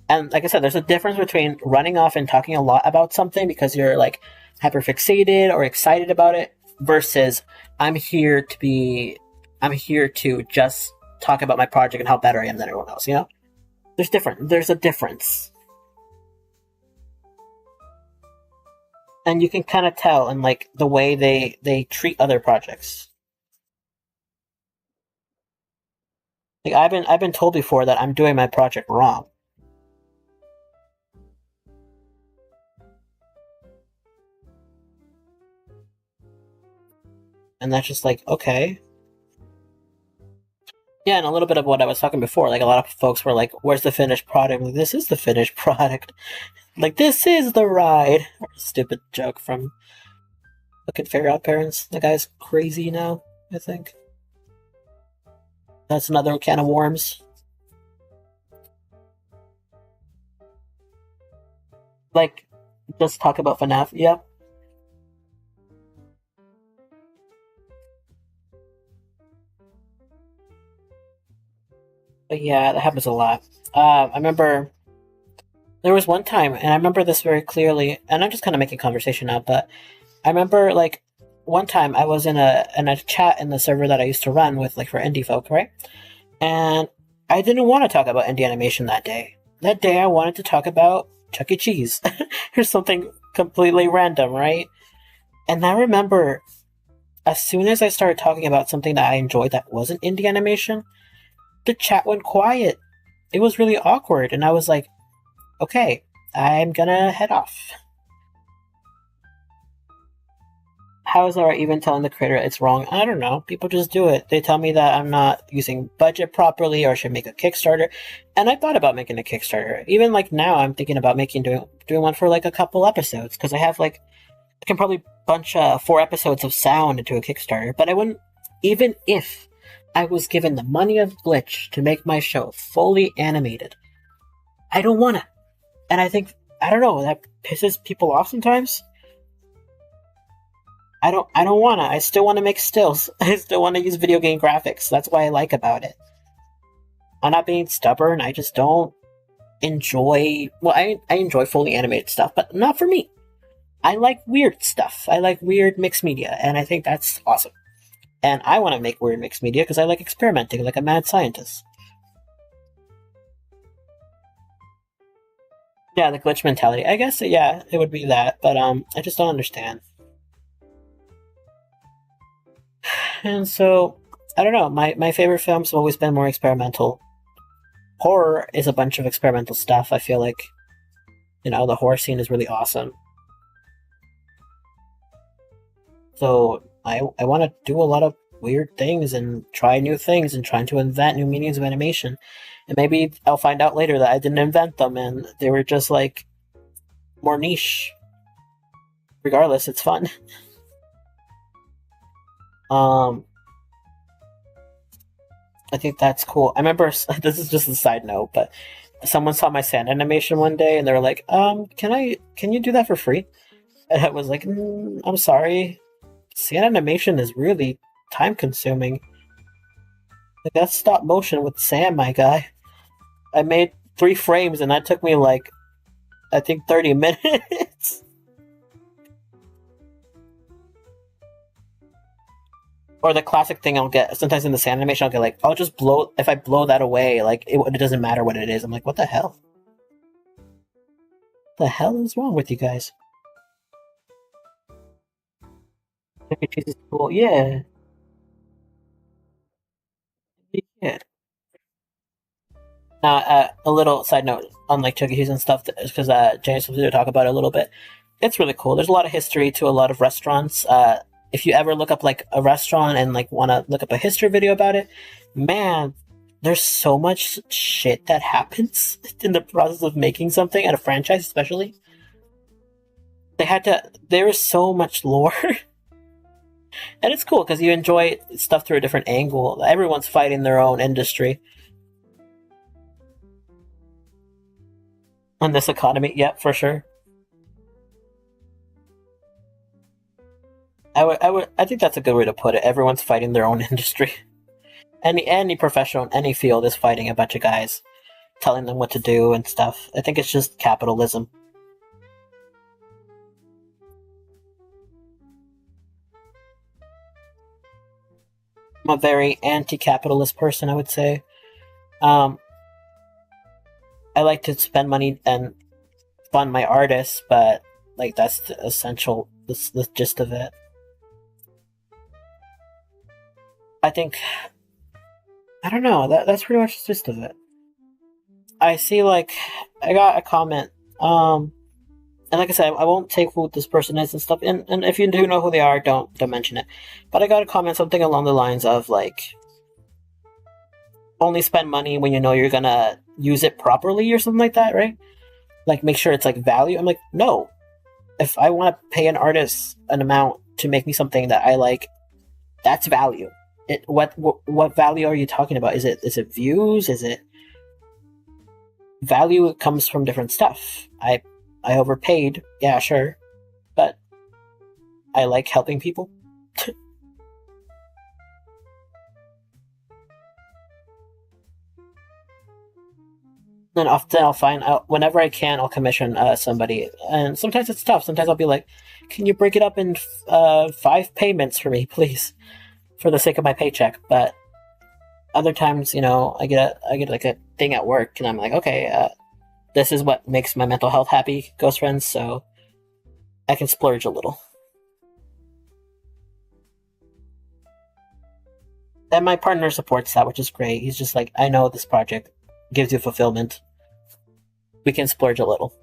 And like I said, there's a difference between running off and talking a lot about something because you're like hyperfixated or excited about it versus I'm here to be I'm here to just talk about my project and how better I am than everyone else, There's a difference. And you can kind of tell in like the way they treat other projects. Like I've been told before that I'm doing my project wrong. And that's just like, okay. Yeah, and a little bit of what I was talking before, like a lot of folks were like, "Where's the finished product?" Like, this is the finished product. Like, this is the ride. Stupid joke from Look at Fairy Odd Parents. The guy's crazy now, I think. That's another can of worms. Like, just talk about FNAF. Yep. But yeah, that happens a lot. I remember there was one time, and I remember this very clearly, and I'm just kind of making conversation now, but I remember like one time I was in a chat in the server that I used to run with like for indie folk, right? And I didn't want to talk about indie animation that day. That day I wanted to talk about Chuck E. Cheese or something completely random, right? And I remember as soon as I started talking about something that I enjoyed that wasn't indie animation, the chat went quiet. It was really awkward, and I was like, okay, I'm gonna head off. How is that even telling the creator it's wrong? I don't know. People just do it. They tell me that I'm not using budget properly or I should make a Kickstarter. And I thought about making a Kickstarter. Even like now I'm thinking about doing one for like a couple episodes because I have like I can probably bunch 4 episodes of sound into a Kickstarter, but I wouldn't even if I was given the money of Glitch to make my show fully animated. I don't wanna. And I don't know, that pisses people off sometimes. I don't wanna. I still wanna make stills. I still wanna use video game graphics. That's what I like about it. I'm not being stubborn, I just don't enjoy I enjoy fully animated stuff, but not for me. I like weird stuff. I like weird mixed media, and I think that's awesome. And I want to make weird mixed media because I like experimenting like a mad scientist. Yeah, the glitch mentality. I guess yeah, it would be that, but I just don't understand. And so I don't know. My favorite films have always been more experimental. Horror is a bunch of experimental stuff. I feel like the horror scene is really awesome. So I want to do a lot of weird things and try new things and trying to invent new meanings of animation. And maybe I'll find out later that I didn't invent them and they were just like more niche. Regardless, it's fun. Um, I think that's cool. I remember this is just a side note, but someone saw my sand animation one day and they were like, can you do that for free?" And I was like, "I'm sorry, sand animation is really time consuming. Like, that's stop motion with sand, my guy. I made 3 frames and that took me like, I think 30 minutes." Or the classic thing I'll get sometimes in the sand animation, I'll get like, I'll just blow, if I blow that away, like it doesn't matter what it is. I'm like, what the hell? The hell is wrong with you guys? Chuck E. Cheese is cool. Yeah. Yeah. Now, a little side note on like Chuck E. Cheese and stuff, because James was going to talk about it a little bit. It's really cool. There's a lot of history to a lot of restaurants. If you ever look up like a restaurant and like want to look up a history video about it, man, there's so much shit that happens in the process of making something at a franchise, especially. There is so much lore. And it's cool because you enjoy stuff through a different angle. Everyone's fighting their own industry on this economy. Yep, for sure. I think that's a good way to put it. Everyone's fighting their own industry. Any professional in any field is fighting a bunch of guys, telling them what to do and stuff. I think it's just capitalism. I'm a very anti-capitalist person, I would say. Um, I like to spend money and fund my artists, but like that's the essential, the gist of it. I think I don't know. That's pretty much the gist of it. I see like I got a comment. And like I said, I won't take who this person is and stuff. And if you do know who they are, don't mention it. But I got a comment something along the lines of like only spend money when you know you're gonna use it properly or something like that, right? Like make sure it's like value. I'm like, no. If I want to pay an artist an amount to make me something that I like, that's value. What value are you talking about? Is it views? Is it value? It comes from different stuff. I overpaid, yeah, sure, but I like helping people. Then often I'll find out whenever I can, I'll commission somebody, and sometimes it's tough. Sometimes I'll be like, "Can you break it up in 5 payments for me, please, for the sake of my paycheck?" But other times, I get like a thing at work, and I'm like, "Okay, this is what makes my mental health happy, Ghost Friends." So I can splurge a little. And my partner supports that, which is great. He's just like, "I know this project gives you fulfillment. We can splurge a little."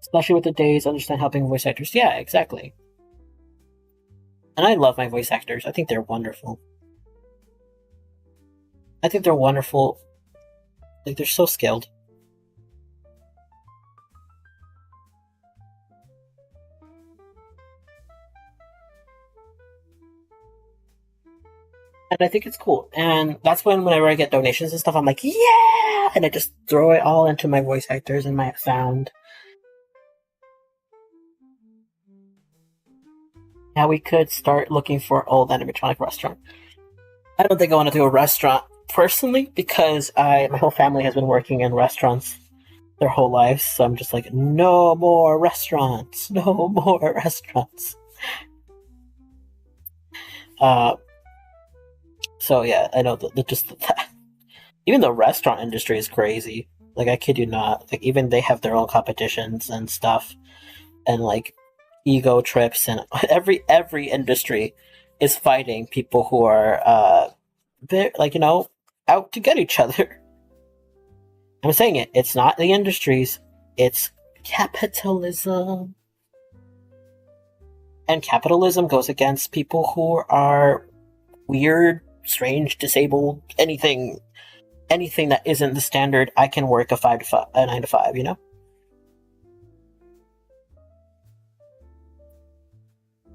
Especially with the days, understand helping voice actors. Yeah, exactly. And I love my voice actors. I think they're wonderful. I think they're wonderful. Like, they're so skilled. And I think it's cool. And that's whenever I get donations and stuff, I'm like, yeah! And I just throw it all into my voice actors and my sound. Now we could start looking for old animatronic restaurant. I don't think I want to do a restaurant personally because my whole family has been working in restaurants their whole lives. So I'm just like, no more restaurants, no more restaurants. Uh, so yeah, I know just that. Even the restaurant industry is crazy. Like I kid you not. Like even they have their own competitions and stuff, and like ego trips, and every industry is fighting people who are like out to get each other. I'm saying it. It's not the industries. It's capitalism. And capitalism goes against people who are weird, strange, disabled, anything that isn't the standard. I can work a 9 to 5.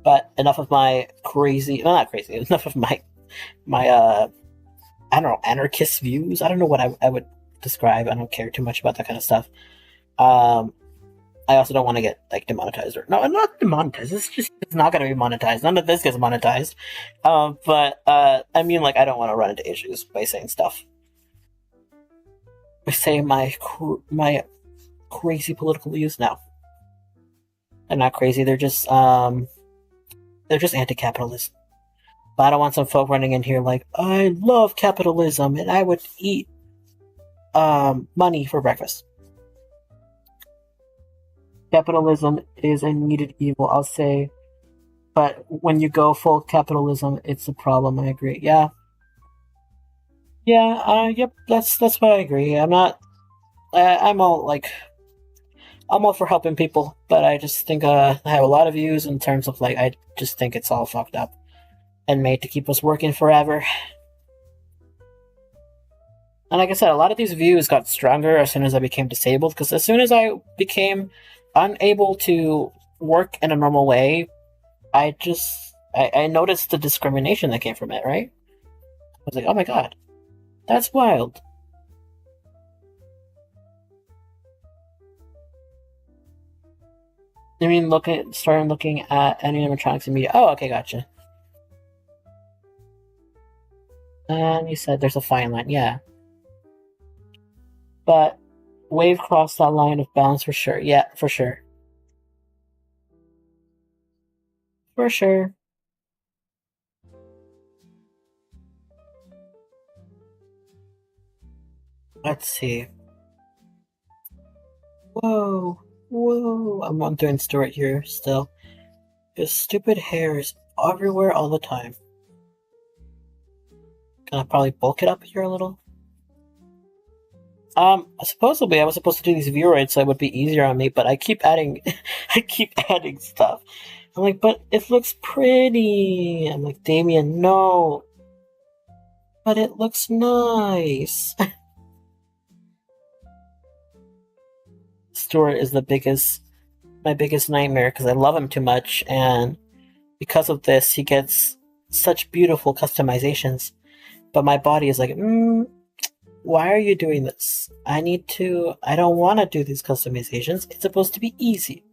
But enough of my crazy, well, not crazy. Enough of my I don't know, anarchist views. I don't know what I would describe. I don't care too much about that kind of stuff. Um, I also don't want to get like demonetized or no, not demonetized. It's not going to be monetized. None of this gets monetized. But I mean, like, I don't want to run into issues by saying stuff. By saying my crazy political views. No, they're not crazy. They're just anti-capitalist. But I don't want some folk running in here like, I love capitalism and I would eat money for breakfast. Capitalism is a needed evil, I'll say. But when you go full capitalism, it's a problem. I agree. Yeah. Yeah. Yep. That's what I agree. I'm not. I'm all like. I'm all for helping people, but I just think I have a lot of views in terms of like I just think it's all fucked up and made to keep us working forever. And like I said, a lot of these views got stronger as soon as I became disabled, because as soon as I became unable to work in a normal way, I noticed the discrimination that came from it, right? I was like, oh my god, that's wild. I mean, starting looking at animatronics and media. Oh, okay, gotcha. And you said there's a fine line, yeah. But Wave crossed that line of balance for sure. Yeah, for sure. For sure. Let's see. Whoa. Whoa. I'm on doing Stuart here still. His stupid hair is everywhere all the time. Can I probably bulk it up here a little? Supposedly I was supposed to do these viewroids so it would be easier on me, but I keep adding I keep adding stuff. I'm like, but it looks pretty. I'm like, Damien, no. But it looks nice. Stuart is my biggest nightmare because I love him too much, and because of this, he gets such beautiful customizations. But my body is like, why are you doing this? I don't want to do these customizations. It's supposed to be easy.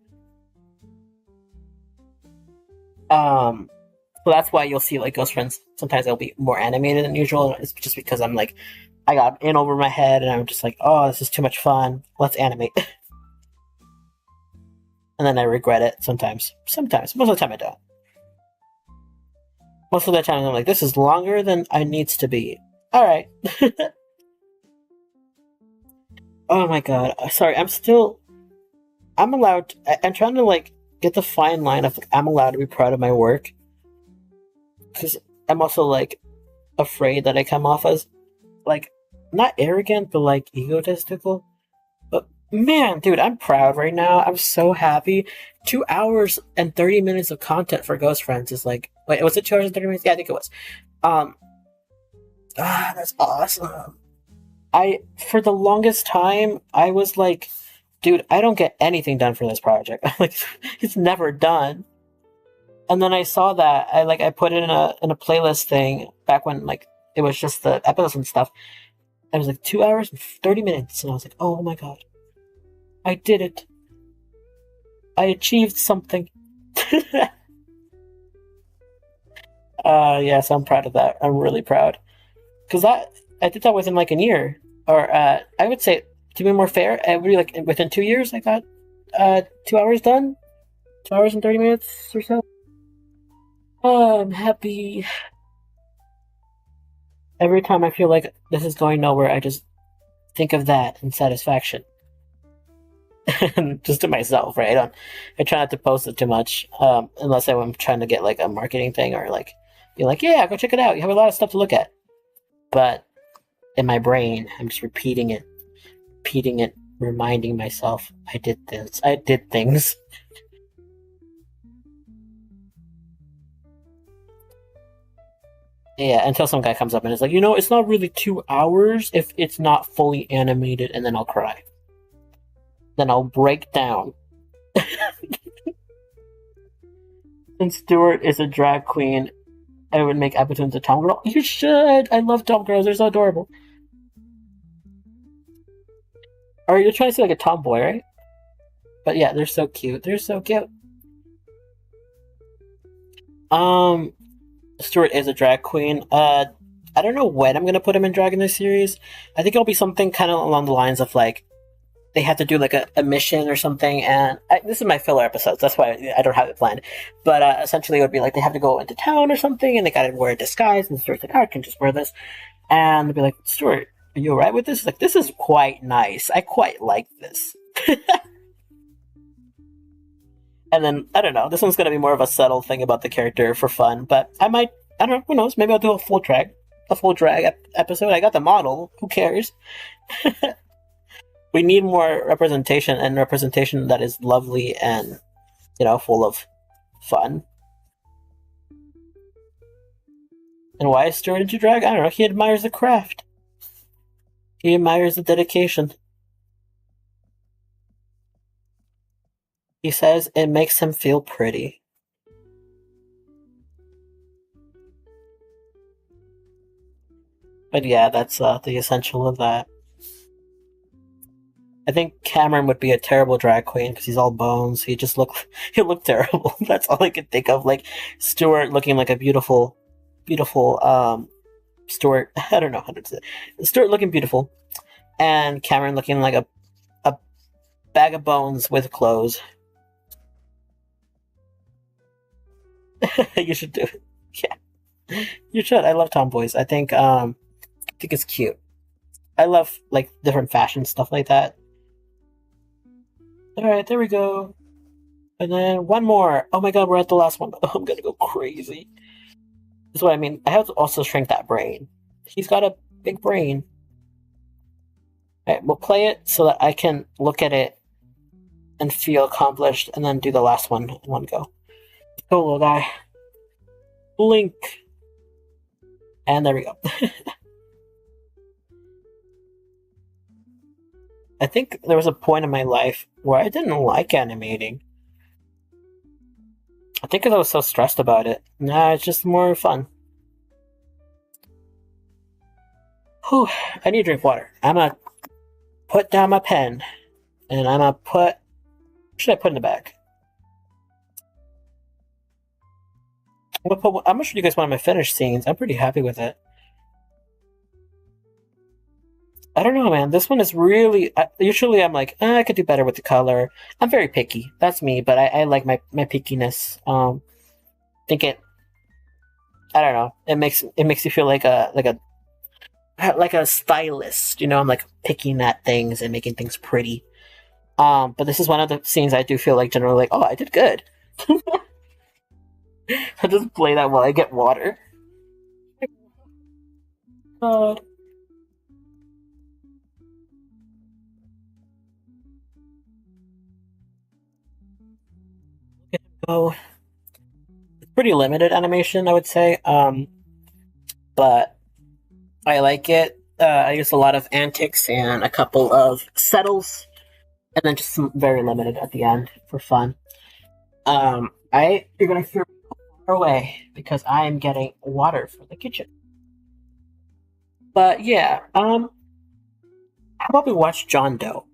So that's why you'll see like Ghost Friends. Sometimes they'll be more animated than usual. It's just because I'm like, I got in over my head, and I'm just like, oh, this is too much fun. Let's animate. And then I regret it sometimes. Sometimes. Most of the time I don't. Most of the time I'm like, this is longer than I needs to be. Alright. Oh my god. Sorry, I'm allowed I'm trying to like get the fine line of like, I'm allowed to be proud of my work. Because I'm also like afraid that I come off as like not arrogant but like egotistical. But man, dude, I'm proud right now. I'm so happy. 2 hours and 30 minutes of content for Ghost Friends is like, wait, was it 2 hours and 30 minutes? Yeah, I think it was. That's awesome. For the longest time, I was like, dude, I don't get anything done for this project. Like, it's never done. And then I saw that I put it in a playlist thing back when like it was just the episodes and stuff. It was like 2 hours and 30 minutes, and I was like, oh my god, I did it. I achieved something. Yes, I'm proud of that. I'm really proud. Because I did that within like a year. Or, I would say, to be more fair, it would be like within 2 years I got 2 hours done. 2 hours and 30 minutes or so. Oh, I'm happy. Every time I feel like this is going nowhere, I just think of that in satisfaction. Just to myself, right? I try not to post it too much, unless I'm trying to get like a marketing thing or like be like, yeah, go check it out. You have a lot of stuff to look at. But in my brain, I'm just repeating it, reminding myself, I did this, I did things. Yeah, until some guy comes up and is like, it's not really 2 hours if it's not fully animated, and then I'll cry. Then I'll break down. Since Stuart is a drag queen, I would make Apatow into Tom Girl. You should! I love Tom Girls, they're so adorable. Or you're trying to say like a tomboy, right? But yeah, they're so cute. They're so cute. Um, Stuart is a drag queen. I don't know when I'm gonna put him in drag in this series. I think it'll be something kind of along the lines of like they have to do like a mission or something. And this is my filler episodes. That's why I don't have it planned. But essentially, it would be like they have to go into town or something, and they gotta wear a disguise. And Stuart's like, I can just wear this, and they'll be like, Stuart, are you alright with this? Like, this is quite nice. I quite like this. And then I don't know. This one's gonna be more of a subtle thing about the character for fun, but I might. I don't know. Who knows? Maybe I'll do a full drag episode. I got the model. Who cares? We need more representation, and representation that is lovely and full of fun. And why is Stuart into drag? I don't know. He admires the craft. He admires the dedication. He says it makes him feel pretty. But yeah, that's the essential of that. I think Cameron would be a terrible drag queen because he's all bones. He looked terrible. That's all I could think of. Like Stuart looking like a beautiful, beautiful Stuart. I don't know how to say it. Stuart looking beautiful, and Cameron looking like a bag of bones with clothes. You should do it. Yeah, you should. I love tomboys. I think it's cute. I love like different fashion stuff like that. All right, there we go. And then one more. Oh my god, we're at the last one. Oh, I'm gonna go crazy. That's what I mean. I have to also shrink that brain. He's got a big brain. All right, we'll play it so that I can look at it and feel accomplished, and then do the last one in one go. Go, little guy. Blink. And there we go. I think there was a point in my life where I didn't like animating. I think because I was so stressed about it. Nah, it's just more fun. Whew, I need to drink water. I'm gonna put down my pen, and I'm gonna put. What should I put in the bag? I'm gonna show you guys one of my finished scenes. I'm pretty happy with it. I don't know, man. This one is really. Usually, I'm like, I could do better with the color. I'm very picky. That's me, but I like my pickiness. Think it. I don't know. It makes you feel like a stylist. I'm like picking at things and making things pretty. But this is one of the scenes I do feel like generally like, oh, I did good. I just play that while I get water. God. Oh, it's pretty limited animation, I would say. But I like it. I use a lot of antics and a couple of settles, and then just some very limited at the end for fun. You're gonna hear me far away because I am getting water for the kitchen. But yeah, how about we watch John Doe?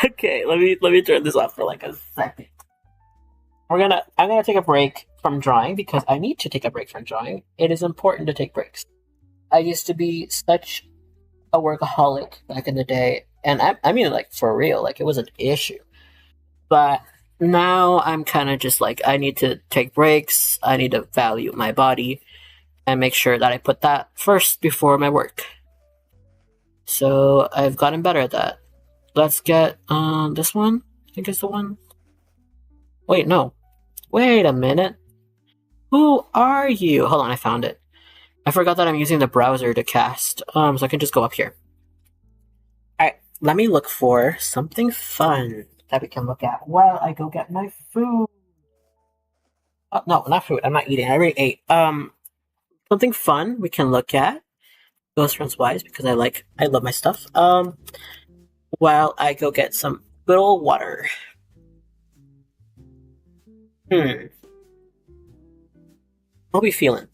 Okay, let me turn this off for like a second. I'm gonna take a break from drawing because I need to take a break from drawing. It is important to take breaks. I used to be such a workaholic back in the day, and I mean like for real, like it was an issue. But now I'm kind of just like I need to take breaks. I need to value my body and make sure that I put that first before my work. So I've gotten better at that. Let's get this one. I think it's the one. Wait, no. Wait a minute. Who are you? Hold on, I found it. I forgot that I'm using the browser to cast. So I can just go up here. Alright, let me look for something fun that we can look at while I go get my food. Oh, no, not food. I'm not eating. I already ate. Something fun we can look at, Ghost Runs wise, because I love my stuff. While I go get some good old water. Hmm. What are we feeling?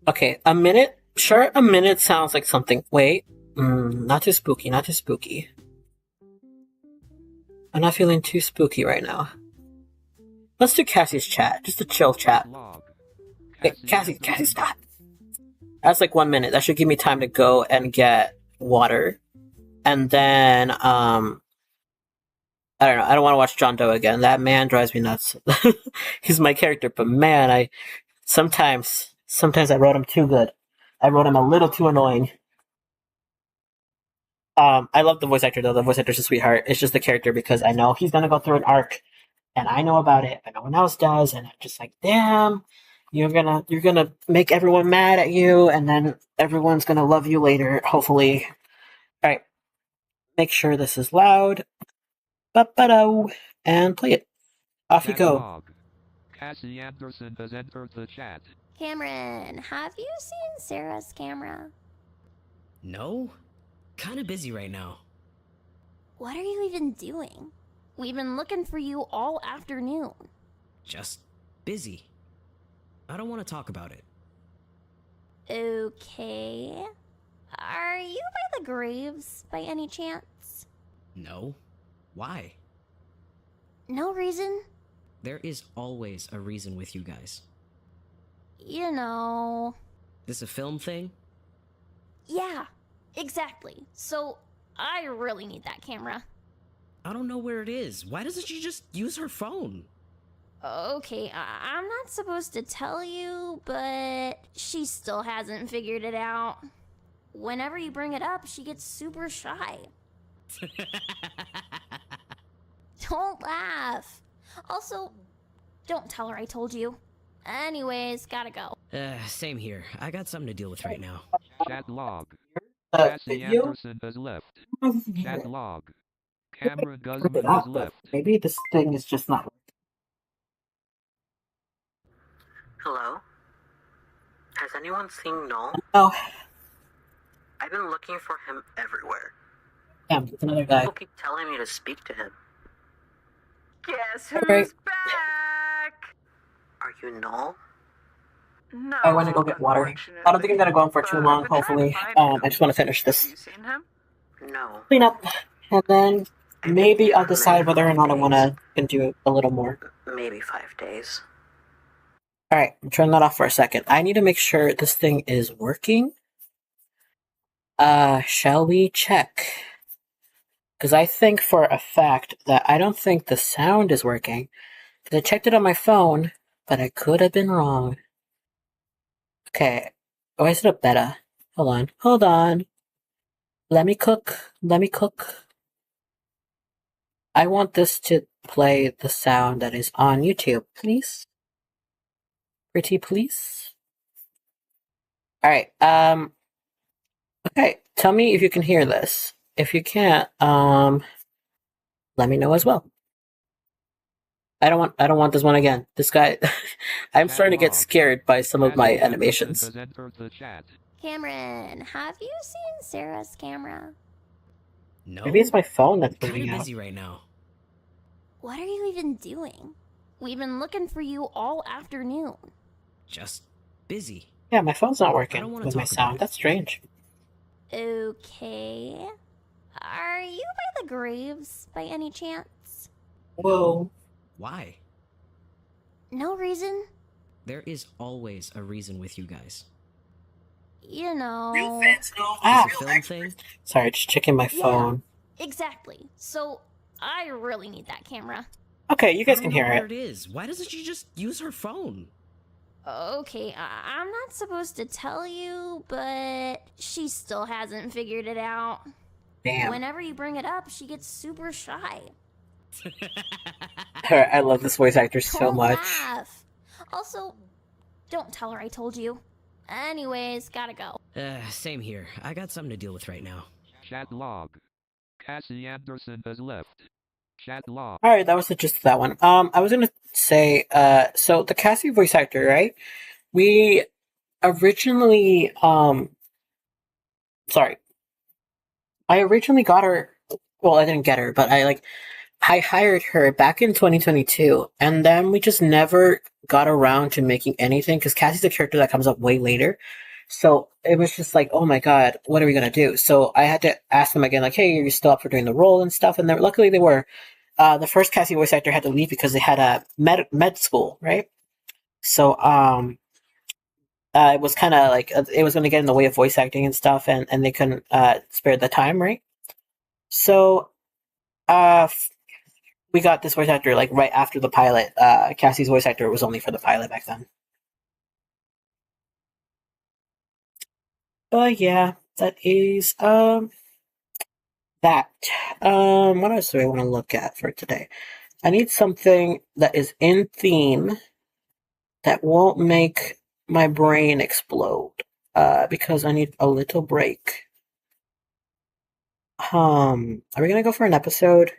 Okay, a minute. Sure, a minute sounds like something. Wait. Not too spooky. Not too spooky. I'm not feeling too spooky right now. Let's do Cassie's chat. Just a chill chat. Wait, Cassie, stop. That's like 1 minute. That should give me time to go and get water. And then, I don't know. I don't want to watch John Doe again. That man drives me nuts. He's my character, but man, sometimes I wrote him too good. I wrote him a little too annoying. I love the voice actor though. The voice actor's a sweetheart. It's just the character because I know he's gonna go through an arc, and I know about it, but no one else does. And I'm just like, damn, you're gonna make everyone mad at you, and then everyone's gonna love you later, hopefully. All right, make sure this is loud. Ba-ba-do, and play it. Off you go. Log. Cassie Anderson has entered the chat. Cameron, have you seen Sarah's camera? No? Kinda busy right now. What are you even doing? We've been looking for you all afternoon. Just busy. I don't want to talk about it. Okay. Are you by the graves by any chance? No? Why? No reason. There is always a reason with you guys. You know. This a film thing? Yeah, exactly. So, I really need that camera. I don't know where it is. Why doesn't she just use her phone? Okay, I'm not supposed to tell you, but she still hasn't figured it out. Whenever you bring it up, she gets super shy. Don't laugh. Also, don't tell her I told you. Anyways, gotta go. Same here. I got something to deal with right now. Chat log. Cassie Video? Anderson has left. Chat log. Cameron Rip it Guzman off, has but left. maybe this thing is just not. Hello? Has anyone seen Noel? Oh, I've been looking for him everywhere. damn, it's another guy. People keep telling me to speak to him. Guess who's Okay. back? Are you Noel? No. I want to go get water. I don't think I'm gonna go on for too long. Hopefully, I just want to finish Have this you seen him? No. clean up, and then maybe I'll decide whether or not I want to do a little more. Maybe 5 days. All right, turn that off for a second. I need to make sure this thing is working. Shall we check? Because I think for a fact that I don't think the sound is working. Because I checked it on my phone, but I could have been wrong. Okay. Oh, is it a beta? Hold on. Let me cook. I want this to play the sound that is on YouTube, please. Pretty please. Alright, okay, tell me if you can hear this. If you can't, let me know as well. I don't want this one again. This guy, I'm starting to get scared by some of my Cassie Anderson animations. has entered the chat. Cameron, have you seen Sarah's camera? No? Maybe it's my phone that's Kinda moving out. busy right now. What are you even doing? We've been looking for you all afternoon. Just busy. Yeah, my phone's not I working don't wanna with my talk about sound. it. That's strange. Okay. Are you by the graves by any chance? Whoa. Why? No reason. There is always a reason with you guys. You know. This Ah, a film thing? sorry, just checking my Yeah. phone. Exactly. So, I really need that camera. Okay, you guys I can don't know hear where it. it is. Why doesn't she just use her phone? Okay, I'm not supposed to tell you, but she still hasn't figured it out. Damn. Whenever you bring it up, she gets super shy. I love this voice actor so Don't much. laugh. Also, don't tell her I told you. Anyways, gotta go. Same here. I got something to deal with right now. Chat log. Cassie Anderson has left. Chat log. Alright, that was the gist of that one. I was gonna say, so the Cassie voice actor, right? We originally, sorry. I originally got her, well, I didn't get her, but I hired her back in 2022, and then we just never got around to making anything, because Cassie's a character that comes up way later. So it was just like, oh my god, what are we gonna do? So I had to ask them again, like, hey, are you still up for doing the role and stuff? And luckily they were. The first Cassie voice actor had to leave because they had a med school, right? So it was kind of like it was going to get in the way of voice acting and stuff, and they couldn't spare the time, right? So we got this voice actor like right after the pilot. Cassie's voice actor was only for the pilot back then. But yeah, that is that. What else do I want to look at for today? I need something that is in theme that won't make my brain explode. Because I need a little break. Are we gonna go for an episode?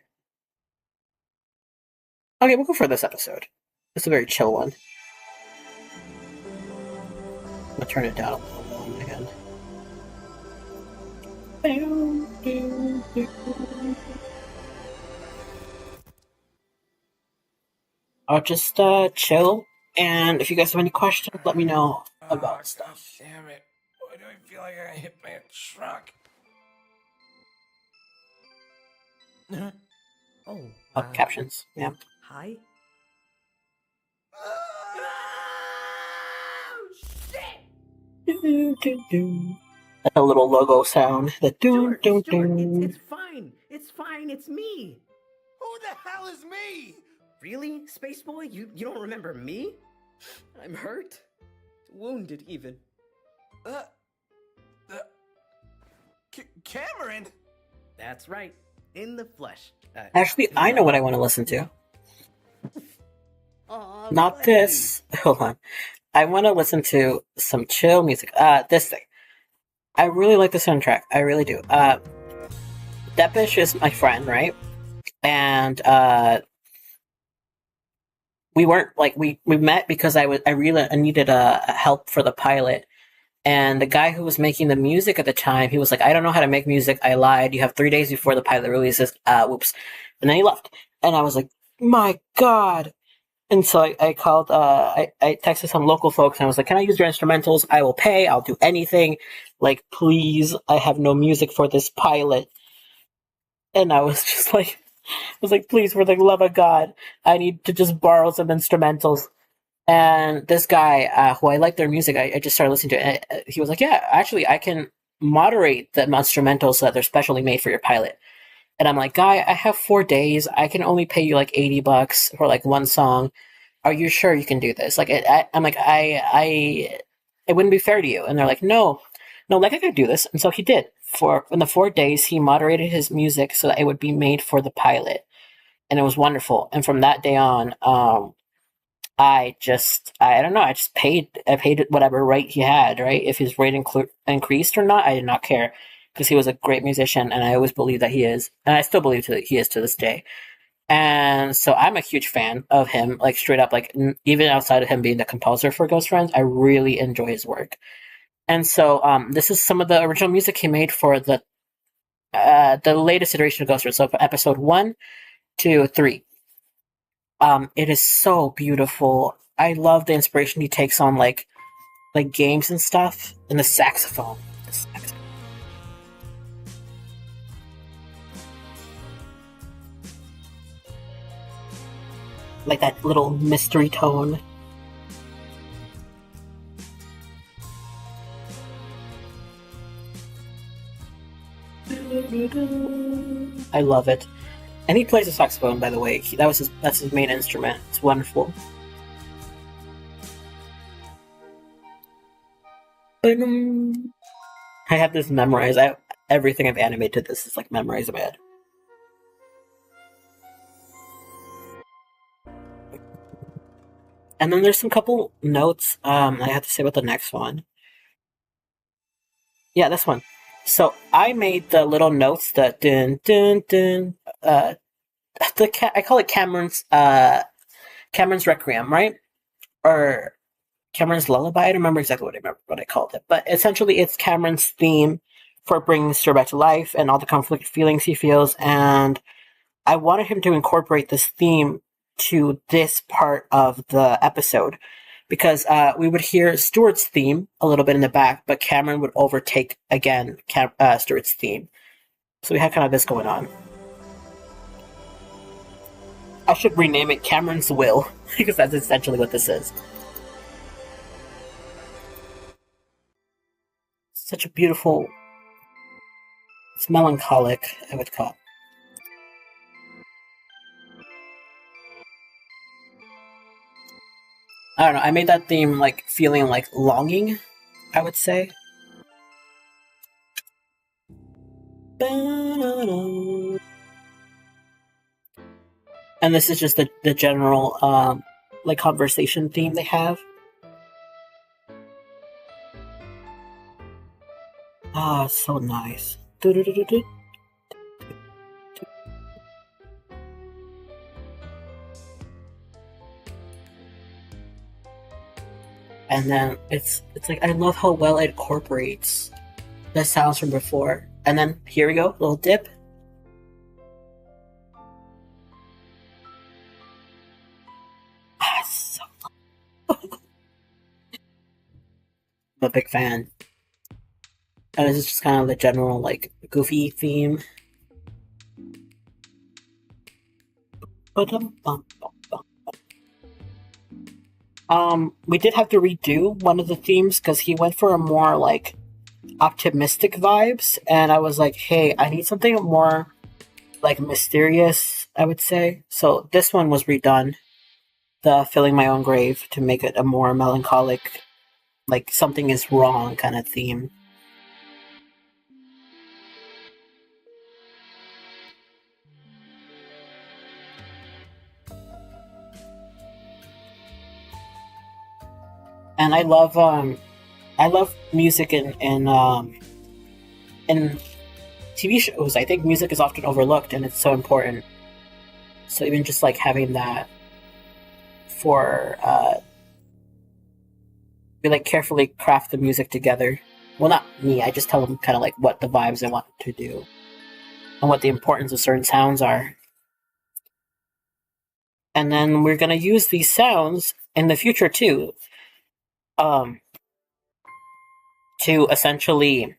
Okay, we'll go for this episode. It's a very chill one. I'm gonna turn it down a little bit again. I'll just chill, and if you guys have any questions, let me know about stuff. Damn it. Why do I feel like I hit by a truck? Oh, Captions, yeah. Hi? A little logo sound. The doom doom doom. It's fine. It's fine. It's me. Who the hell is me? Really, Space Boy? You don't remember me? I'm hurt. Wounded, even. Cameron? That's right. In the flesh. Actually, I know what I want to listen to. Aw, Not buddy. this. Hold on. I want to listen to some chill music. This thing. I really like the soundtrack. I really do. Depeche is my friend, right? And we weren't like we met because I needed help for the pilot. And the guy who was making the music at the time, he was like, I don't know how to make music. I lied. You have 3 days before the pilot releases. Whoops. And then he left. And I was like, my God. And so I called, I texted some local folks and I was like, can I use your instrumentals? I will pay. I'll do anything. Like, please, I have no music for this pilot. And I was just like, please, for the love of God, I need to just borrow some instrumentals. And this guy, who I like their music, I just started listening to it. He was like, yeah, actually, I can moderate the instrumentals so that they're specially made for your pilot. And I'm like, guy, I have 4 days. I can only pay you like $80 for like one song. Are you sure you can do this? Like, I'm like, it wouldn't be fair to you. And they're like, no, like I could do this. And so he did. In the 4 days, he moderated his music so that it would be made for the pilot. And it was wonderful. And from that day on, I don't know, I paid whatever rate he had, right? If his rate increased or not, I did not care. Because he was a great musician, and I always believe that he is. And I still believe that he is to this day. And so I'm a huge fan of him, like straight up, like even outside of him being the composer for Ghost Friends, I really enjoy his work. And so this is some of the original music he made for the latest iteration of Ghost Friends. So for episode 1, 2, 3. It is so beautiful. I love the inspiration he takes on like games and stuff, and the saxophone. Like that little mystery tone. I love it. And he plays the saxophone, by the way. That's his main instrument. It's wonderful. I have this memorized. Everything I've animated this is like memorized in my head. And then there's some couple notes I have to say about the next one. Yeah, this one. So I made the little notes that dun dun dun I call it Cameron's Requiem, right? Or Cameron's Lullaby. I don't remember exactly what I called it, but essentially it's Cameron's theme for bringing Stuart back to life and all the conflicted feelings he feels. And I wanted him to incorporate this theme to this part of the episode because we would hear Stuart's theme a little bit in the back, but Cameron would overtake again Stuart's theme. So we had kind of this going on. I should rename it Cameron's Will because that's essentially what this is. Such a beautiful. It's melancholic, I would call it. I don't know, I made that theme like feeling like longing, I would say. And this is just the general like conversation theme they have. Ah, so nice. And then it's like I love how well it incorporates the sounds from before. And then here we go, little dip. Ah, so I'm a big fan. And this is just kind of the general like goofy theme. We did have to redo one of the themes because he went for a more like optimistic vibes, and I was like, hey, I need something more like mysterious, I would say. So this one was redone, the Filling My Own Grave, to make it a more melancholic, like something is wrong kind of theme. And I love music in TV shows. I think music is often overlooked, and it's so important. So even just like having that for we like carefully craft the music together. Well, not me. I just tell them kind of like what the vibes I want to do and what the importance of certain sounds are. And then we're gonna use these sounds in the future too. To essentially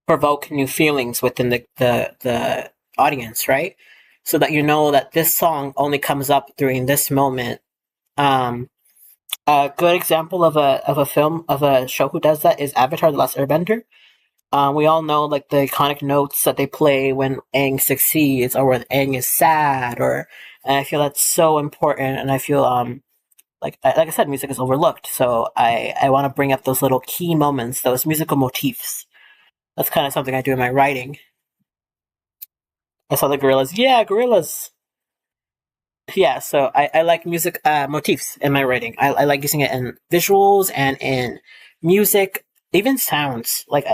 provoke new feelings within the audience, right? So that you know that this song only comes up during this moment. A good example of a show who does that is Avatar: The Last Airbender. We all know like the iconic notes that they play when Aang succeeds or when Aang is sad, and I feel that's so important, and I feel like I said, music is overlooked, so I want to bring up those little key moments, those musical motifs. That's kind of something I do in my writing. I saw the gorillas. Yeah, gorillas! Yeah, so I like music motifs in my writing. I like using it in visuals and in music, even sounds. Like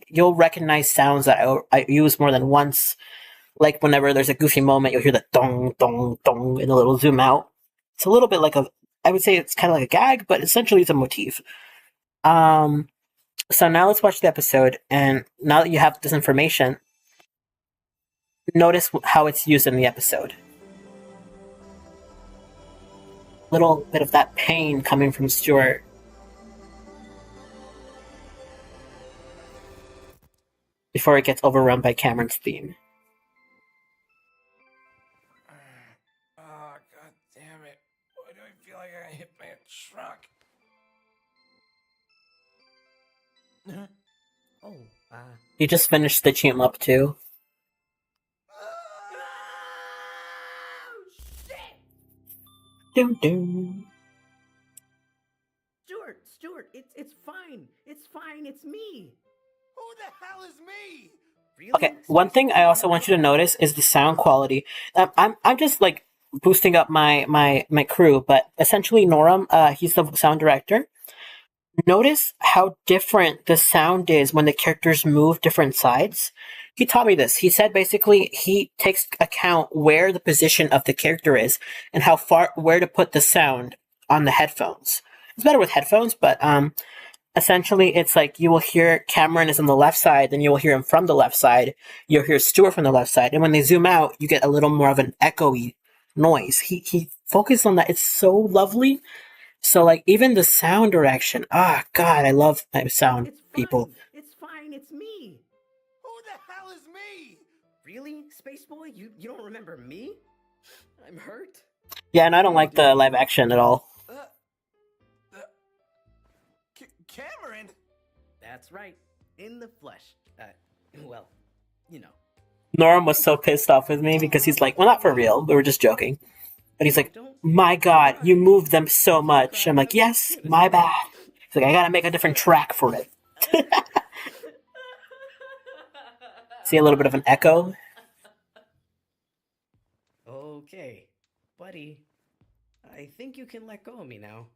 you'll recognize sounds that I use more than once. Like whenever there's a goofy moment, you'll hear the dong, dong, dong in a little zoom out. It's a little bit like I would say it's kind of like a gag, but essentially it's a motif. So now let's watch the episode, and now that you have this information, notice how it's used in the episode. Little bit of that pain coming from Stuart. Before it gets overrun by Cameron's theme. Oh, god damn it. Why do I feel like I hit my truck? He just finished stitching him up too. Doom doom. Stuart, it's fine. It's fine. It's me. Who the hell is me? Really? Okay, one thing I also want you to notice is the sound quality. I'm just like boosting up my crew, but essentially Noram, he's the sound director. Notice how different the sound is when the characters move different sides. He taught me this. He said basically he takes account where the position of the character is and how far where to put the sound on the headphones. It's better with headphones, but essentially it's like you will hear Cameron is on the left side, then you will hear him from the left side. You'll hear Stuart from the left side, and when they zoom out, you get a little more of an echoey noise. He focused on that. It's so lovely. So like even the sound direction. Ah, God, I love sound It's fine. people. It's fine. It's me. Who the hell is me? Really, Space Boy? You don't remember me? I'm hurt. Yeah, and I don't like the live action at all. Cameron? That's right. In the flesh. Well, you know. Norm was so pissed off with me because he's like, well, not for real. We were just joking. But he's like, Don't. my God, you moved them so much. I'm like, yes, my bad. He's like, I gotta make a different track for it. See a little bit of an echo? Okay, buddy. I think you can let go of me now.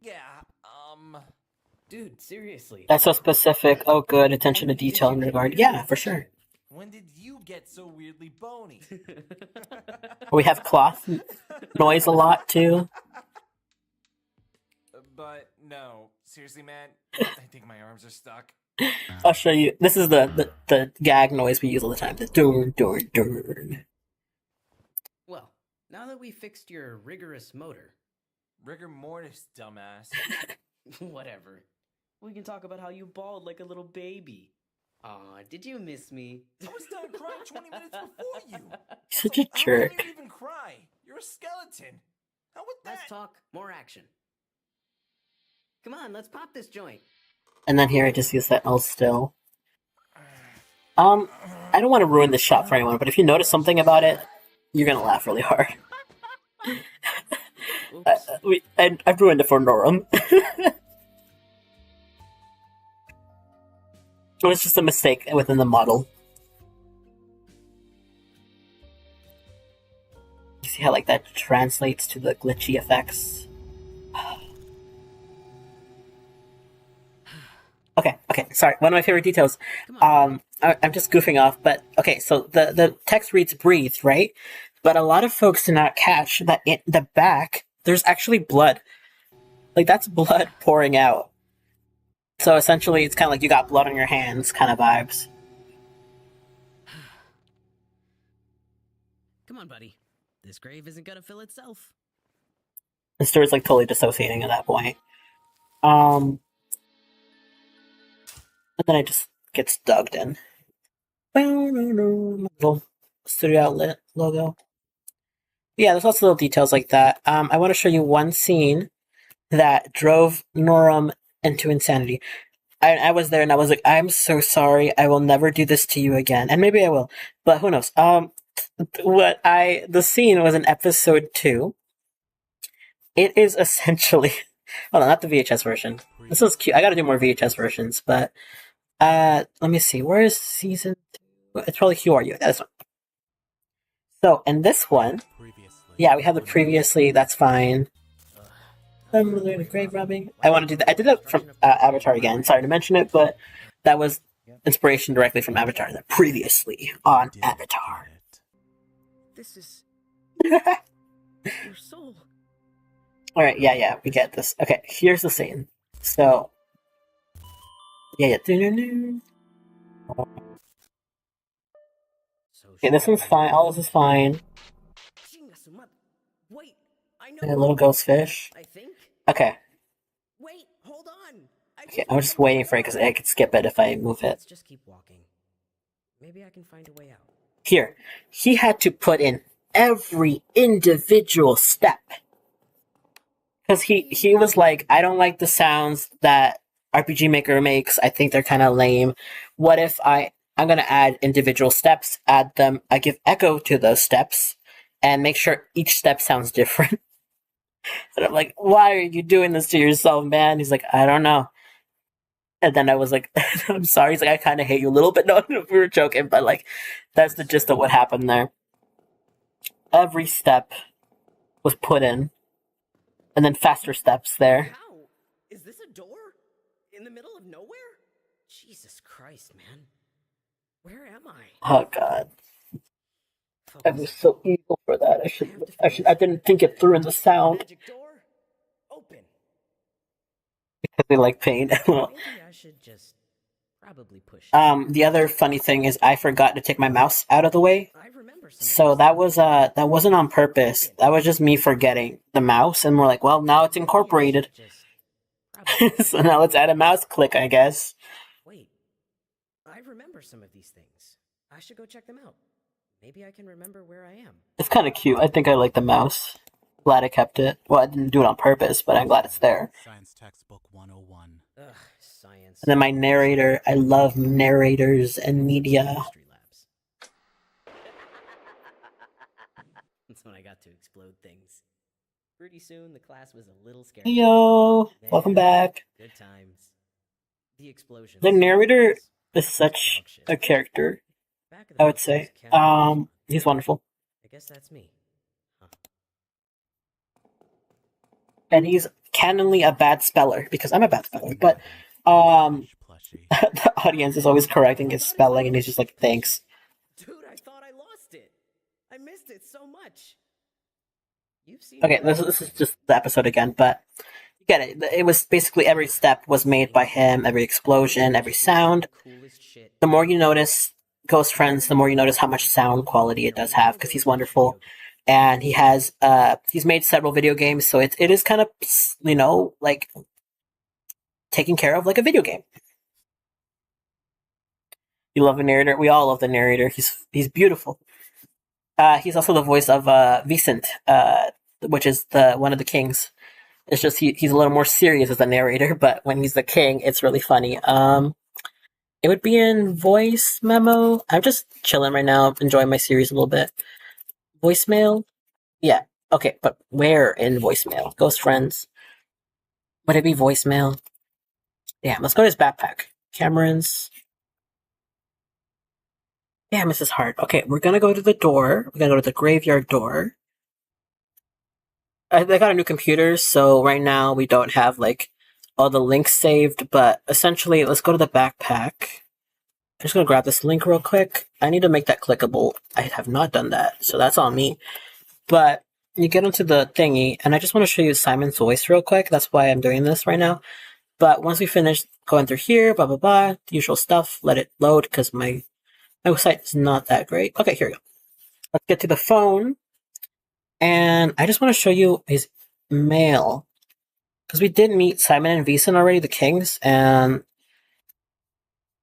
Yeah, Dude, seriously. That's so specific. Oh, good. Attention to detail in regard. Yeah, for sure. when did you get so weirdly bony? We have cloth noise a lot too. But no, seriously, man, I think my arms are stuck. I'll show you. This is the gag noise we use all the time. The durn, durn, durn. Well, now that we fixed your rigorous motor, Rigor mortis, dumbass. whatever. We can talk about how you bawled like a little baby. Aw, did you miss me? I was done crying 20 minutes before you. Such a How jerk. can you even cry? You're a skeleton. How would that? Let's talk more action. Come on, let's pop this joint. And then here I just use that L still. I don't want to ruin the shot for anyone, but if you notice something about it, you're gonna laugh really hard. Oops. I've ruined it for Norum. It was just a mistake within the model. You see how like that translates to the glitchy effects? Okay, sorry. One of my favorite details. Come on. I'm just goofing off, but okay, so the text reads breathe, right? But a lot of folks do not catch that in the back, there's actually blood. Like, that's blood pouring out. So essentially, it's kind of like you got blood on your hands kind of vibes. Come on, buddy. This grave isn't gonna fill itself. And Stuart's like totally dissociating at that point. And then it just gets dug in. Little studio outlet logo. Yeah, there's lots of little details like that. I want to show you one scene that drove Norum into insanity. I was there and I was like, I'm so sorry. I will never do this to you again. And maybe I will, but who knows? The scene was in episode 2. It is essentially, hold on, not the VHS version. This was cute. I gotta do more VHS versions, but let me see. Where is season 2? It's probably QRU. That's one. So in this one, yeah, we have the previously. That's fine. Grave robbing. I want to do that. I did that from Avatar again. Sorry to mention it, but that was inspiration directly from Avatar. The previously on Avatar. This is your soul. All right, yeah, we get this. Okay, here's the scene. So, yeah. Okay, this one's fine. All this is fine. Wait, I know. And a little ghost fish. I think. Okay, Wait, hold on. okay. I'm just waiting for it because I could skip it if I move it. Let's just keep walking. Maybe I can find a way out. Here, he had to put in every individual step. Because he was like, I don't like the sounds that RPG Maker makes. I think they're kind of lame. What if I'm going to add individual steps, add them, I give echo to those steps, and make sure each step sounds different. And I'm like, why are you doing this to yourself, man? He's like, I don't know. And then I was like, I'm sorry. He's like, I kind of hate you a little bit. No, we were joking, but like, that's the gist of what happened there. Every step was put in. And then faster steps there. How? Is this a door? In the middle of nowhere? Jesus Christ, man. Where am I? Oh god. I was Focus. so evil for that. I didn't think it through in the sound. Magic door, open. Because they like pain. Well, Maybe I should just probably push. the other funny thing is I forgot to take my mouse out of the way. I remember some. So that wasn't on purpose. That was just me forgetting the mouse, and we're like, well, now it's incorporated. So now let's add a mouse click, I guess. Wait, I remember some of these things. I should go check them out. Maybe I can remember where I am. It's kind of cute. I think I like the mouse. Glad I kept it. Well, I didn't do it on purpose, but I'm glad it's there. Science textbook 101. Ugh, science. And then my narrator. I love narrators and media. Chemistry labs. That's when I got to explode things. Pretty soon, the class was a little scared. Hey, yo, Man, welcome back. Good times. The explosion. The narrator is such a character, I would say. He's wonderful. I guess that's me. Huh. And he's canonly a bad speller, because I'm a bad speller, but the audience is always correcting his spelling, and he's just like, thanks. Dude, I thought I lost it. I missed it so much. You've seen. Okay, this is just the episode again, but you get it. It was basically every step was made by him, every explosion, every sound. Coolest shit. The more you notice Ghost Friends, the more you notice how much sound quality it does have, because he's wonderful. And he's made several video games, so it is kind of, like taken care of like a video game. You love the narrator. We all love the narrator. He's beautiful. He's also the voice of Vicent, which is one of the kings. It's just he's a little more serious as a narrator, but when he's the king, it's really funny. It would be in voice memo. I'm just chilling right now, enjoying my series a little bit. Voicemail? Yeah. Okay, but where in voicemail? Ghost Friends. Would it be voicemail? Damn, let's go to his backpack. Cameron's. Damn, this is hard. Okay, we're gonna go to the door. We're gonna go to the graveyard door. I got a new computer, so right now we don't have, like, all the links saved, but essentially, let's go to the backpack. I'm just gonna grab this link real quick. I need to make that clickable. I have not done that, so that's on me. But you get into the thingy, and I just want to show you Simon's voice real quick. That's why I'm doing this right now. But once we finish going through here, blah, blah, blah, the usual stuff, let it load, because my site is not that great. Okay, here we go. Let's get to the phone. And I just want to show you his mail. Because we did meet Simon and Vicent already, the kings, and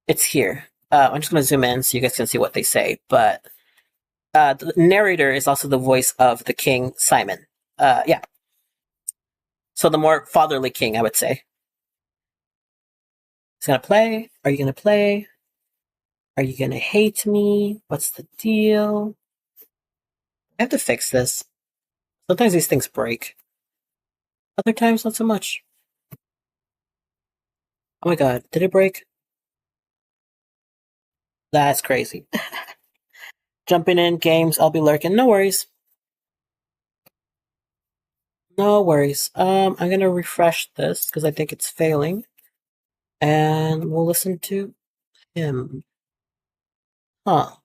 it's here. I'm just going to zoom in so you guys can see what they say. But the narrator is also the voice of the king, Simon. Yeah. So the more fatherly king, I would say. He's going to play. Are you going to play? Are you going to hate me? What's the deal? I have to fix this. Sometimes these things break. Other times, not so much. Oh my god, did it break? That's crazy. Jumping in, games, I'll be lurking. No worries. No worries. I'm gonna refresh this, because I think it's failing. And we'll listen to him. Huh.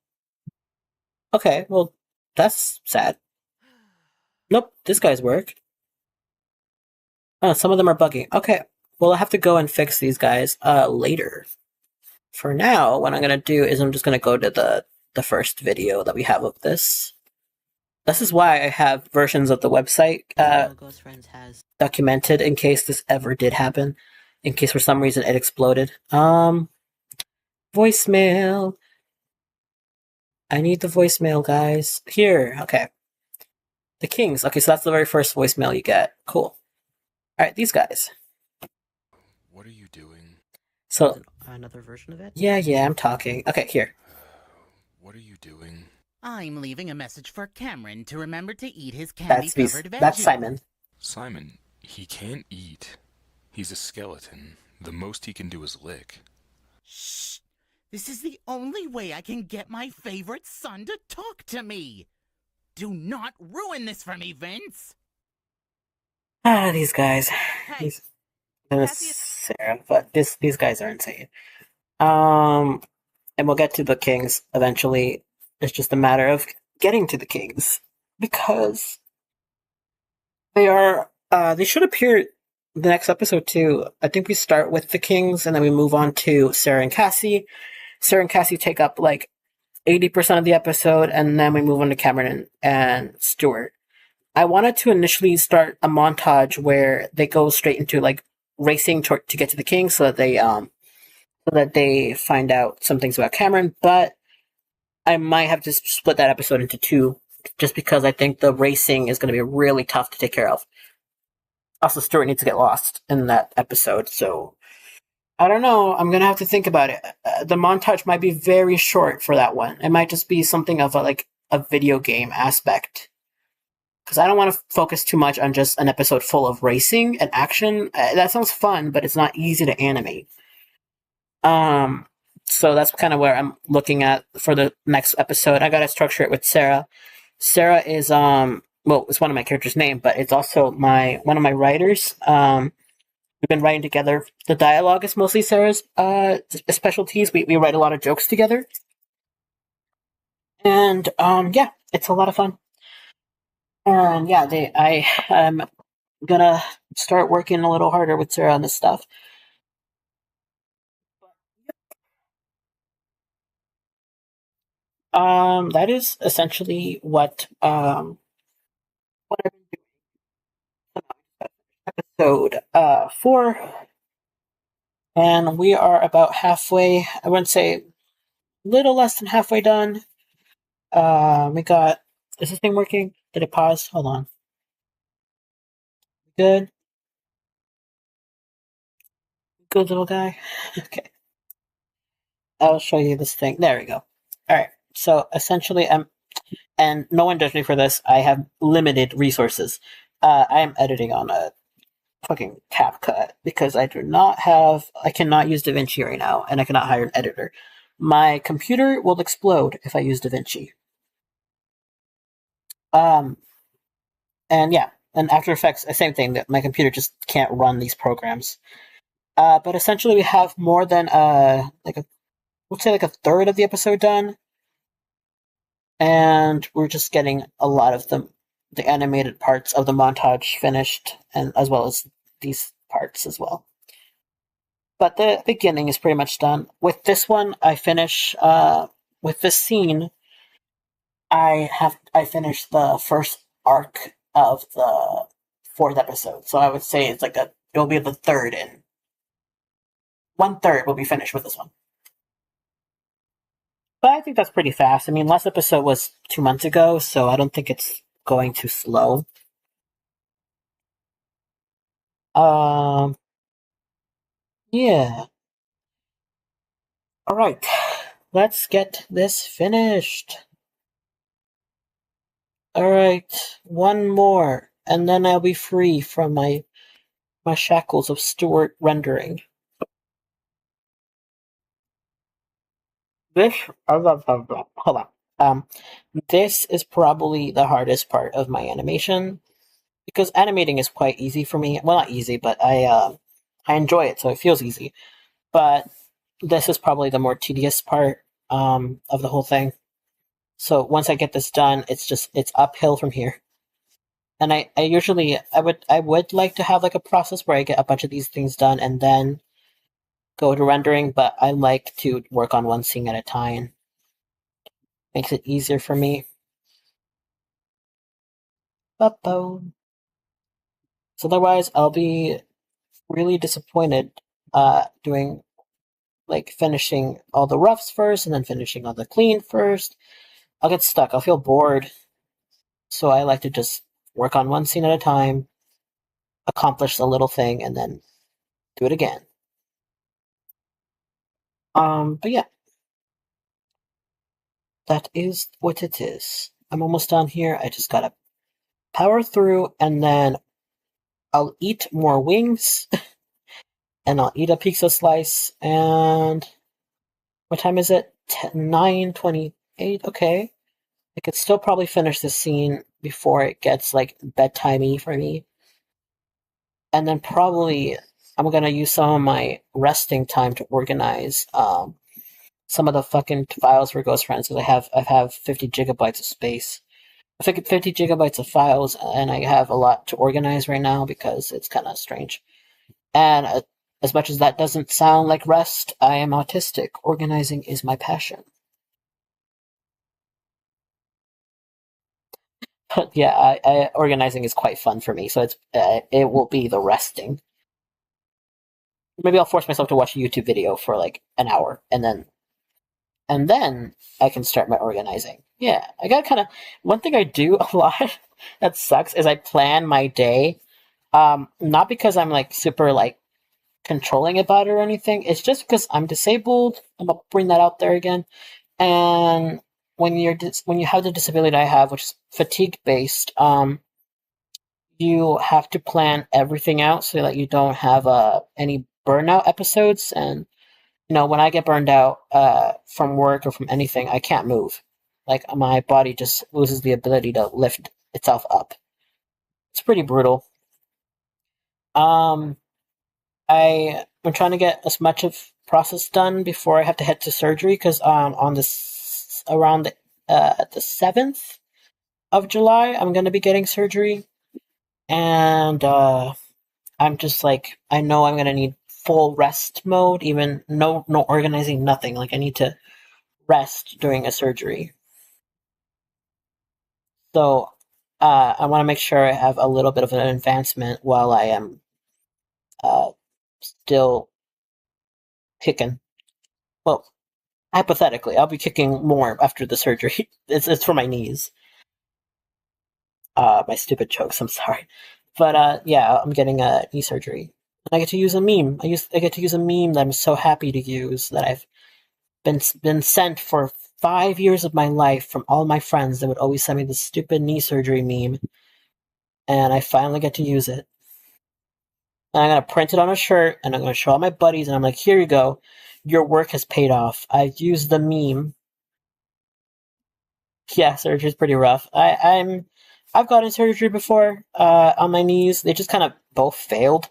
Okay, well, that's sad. Nope, this guy's work. Oh, some of them are bugging. Okay, well, I have to go and fix these guys later. For now, what I'm gonna do is I'm just gonna go to the first video that we have of this. This is why I have versions of the website Ghost Friends has documented in case this ever did happen. In case for some reason it exploded. Voicemail. I need the voicemail, guys. Here, okay. The Kings. Okay, so that's the very first voicemail you get. Cool. Alright, these guys. What are you doing? So, another version of it? Yeah, I'm talking. Okay, here. What are you doing? I'm leaving a message for Cameron to remember to eat his candy-covered veggies. That's Simon. Simon, he can't eat. He's a skeleton. The most he can do is lick. Shh! This is the only way I can get my favorite son to talk to me! Do not ruin this for me, Vince! Ah, these guys. Hey, Sarah, but these guys are insane. and we'll get to the Kings eventually. It's just a matter of getting to the Kings because they are. They should appear the next episode too. I think we start with the Kings and then we move on to Sarah and Cassie. Sarah and Cassie take up like 80% of the episode, and then we move on to Cameron and Stuart. I wanted to initially start a montage where they go straight into like racing to get to the King, so that they find out some things about Cameron. But I might have to split that episode into two, just because I think the racing is going to be really tough to take care of. Also, Stuart needs to get lost in that episode, so I don't know. I'm gonna have to think about it. The montage might be very short for that one. It might just be something of a video game aspect, because I don't want to focus too much on just an episode full of racing and action. That sounds fun, but it's not easy to animate. So that's kind of where I'm looking at for the next episode. I gotta structure it with Sarah. Sarah is well, it's one of my characters' name, but it's also one of my writers. We've been writing together. The dialogue is mostly Sarah's specialties. We write a lot of jokes together. And yeah, it's a lot of fun. And yeah, I am gonna start working a little harder with Sarah on this stuff. That is essentially what I've been doing. Episode 4. And we are about halfway, I wouldn't say little less than halfway done. We got, is this thing working? Did it pause? Hold on. Good. Good little guy. Okay. I'll show you this thing. There we go. Alright. So essentially and no one judge me for this, I have limited resources. I am editing on a fucking CapCut because I cannot use DaVinci right now, and I cannot hire an editor. My computer will explode if I use DaVinci. And yeah, and After Effects, same thing, that my computer just can't run these programs. But essentially we have more than let's say a third of the episode done. And we're just getting a lot of the animated parts of the montage finished, and as well as these parts as well. But the beginning is pretty much done. With this one, I finish with this scene. I finished the first arc of the 4th episode, so I would say it's it'll be the third, and 1/3 will be finished with this one. But I think that's pretty fast. I mean, last episode was 2 months ago, so I don't think it's going too slow. Yeah. Alright, let's get this finished. Alright, one more, and then I'll be free from my shackles of Stuart rendering. Hold on. This is probably the hardest part of my animation, because animating is quite easy for me. Well, not easy, but I enjoy it, so it feels easy. But this is probably the more tedious part of the whole thing. So once I get this done, it's uphill from here. And I would like to have a process where I get a bunch of these things done and then go to rendering, but I like to work on one scene at a time. Makes it easier for me. So otherwise, I'll be really disappointed doing finishing all the roughs first and then finishing all the clean first. I'll get stuck. I'll feel bored. So I like to just work on one scene at a time, accomplish a little thing, and then do it again. But yeah. That is what it is. I'm almost done here. I just gotta power through, and then I'll eat more wings, and I'll eat a pizza slice, and what time is it? 9:28. Okay. I could still probably finish this scene before it gets bedtimey for me. And then probably I'm gonna use some of my resting time to organize some of the fucking files for Ghost Friends because I have 50 gigabytes of space. I think 50 gigabytes of files, and I have a lot to organize right now because it's kind of strange. And as much as that doesn't sound like rest, I am autistic. Organizing is my passion. But yeah, organizing is quite fun for me, so it will be the resting. Maybe I'll force myself to watch a YouTube video for like an hour, and then I can start my organizing. Yeah, I got kind of one thing I do a lot that sucks is I plan my day. Not because I'm like super like controlling about it or anything. It's just because I'm disabled. I'm gonna bring that out there again. And when you have the disability I have, which is fatigue based, you have to plan everything out so that you don't have any burnout episodes. And when I get burned out from work or from anything, I can't move. Like my body just loses the ability to lift itself up. It's pretty brutal. I'm trying to get as much of process done before I have to head to surgery because on this around the 7th of July I'm going to be getting surgery, and I'm just like I know I'm going to need full rest mode, even no organizing, nothing. Like I need to rest during a surgery. So I want to make sure I have a little bit of an advancement while I am still kicking. Well, hypothetically, I'll be kicking more after the surgery. It's for my knees. My stupid jokes. I'm sorry, but yeah, I'm getting a knee surgery, and I get to use a meme. I get to use a meme that I'm so happy to use that I've been sent for 5 years of my life from all my friends that would always send me this stupid knee surgery meme, and I finally get to use it. And I'm gonna print it on a shirt, and I'm gonna show all my buddies, and I'm like, "Here you go, your work has paid off. I've used the meme." Yeah, surgery's pretty rough. I've gotten surgery before on my knees. They just kind of both failed.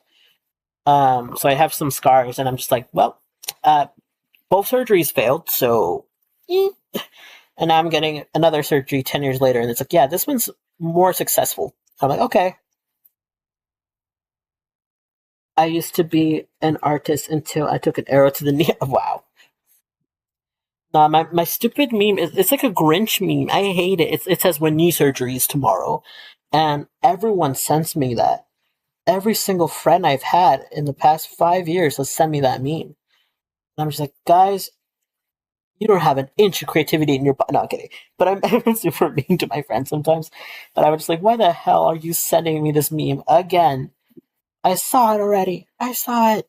So I have some scars, and I'm just like, well, both surgeries failed, so. And now I'm getting another surgery 10 years later, and it's like, yeah, this one's more successful. I'm like, okay. I used to be an artist until I took an arrow to the knee. Wow. My stupid meme it's like a Grinch meme. I hate it. It says when knee surgery is tomorrow, and everyone sends me that. Every single friend I've had in the past 5 years has sent me that meme. And I'm just like, guys, you don't have an inch of creativity in your body. No, I'm kidding. But I'm super mean to my friends sometimes. But I'm just like, why the hell are you sending me this meme again? I saw it already. I saw it.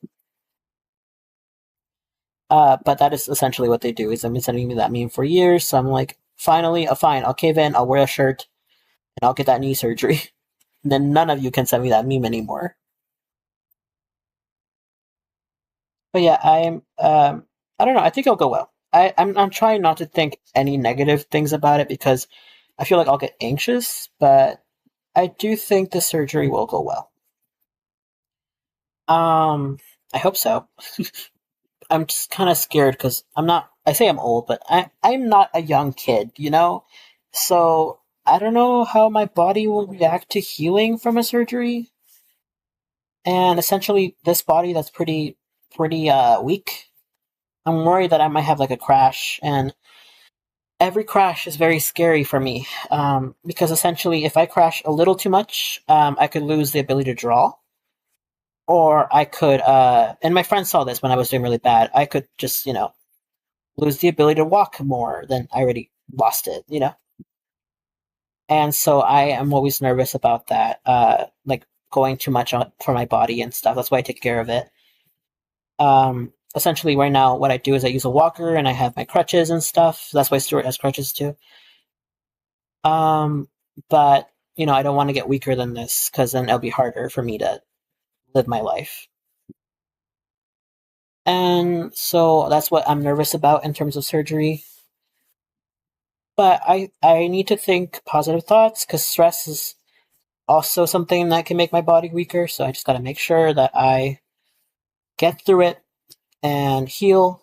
But that is essentially what they do. Is they've been sending me that meme for years. So I'm like, finally, fine. I'll cave in. I'll wear a shirt, and I'll get that knee surgery. And then none of you can send me that meme anymore. But yeah, I don't know. I think it'll go well. I'm trying not to think any negative things about it because I feel like I'll get anxious. But I do think the surgery will go well. I hope so. I'm just kind of scared because I say I'm old, but I'm not a young kid, So I don't know how my body will react to healing from a surgery. And essentially, this body that's pretty weak. I'm worried that I might have like a crash, and every crash is very scary for me. Because essentially, if I crash a little too much, I could lose the ability to draw. Or I could, and my friend saw this when I was doing really bad, I could just, lose the ability to walk more than I already lost it, And so I am always nervous about that, like going too much for my body and stuff. That's why I take care of it. Essentially, right now, what I do is I use a walker and I have my crutches and stuff. That's why Stuart has crutches too. But, I don't want to get weaker than this because then it'll be harder for me to live my life. And so that's what I'm nervous about in terms of surgery. But I need to think positive thoughts because stress is also something that can make my body weaker. So I just got to make sure that I get through it and heal.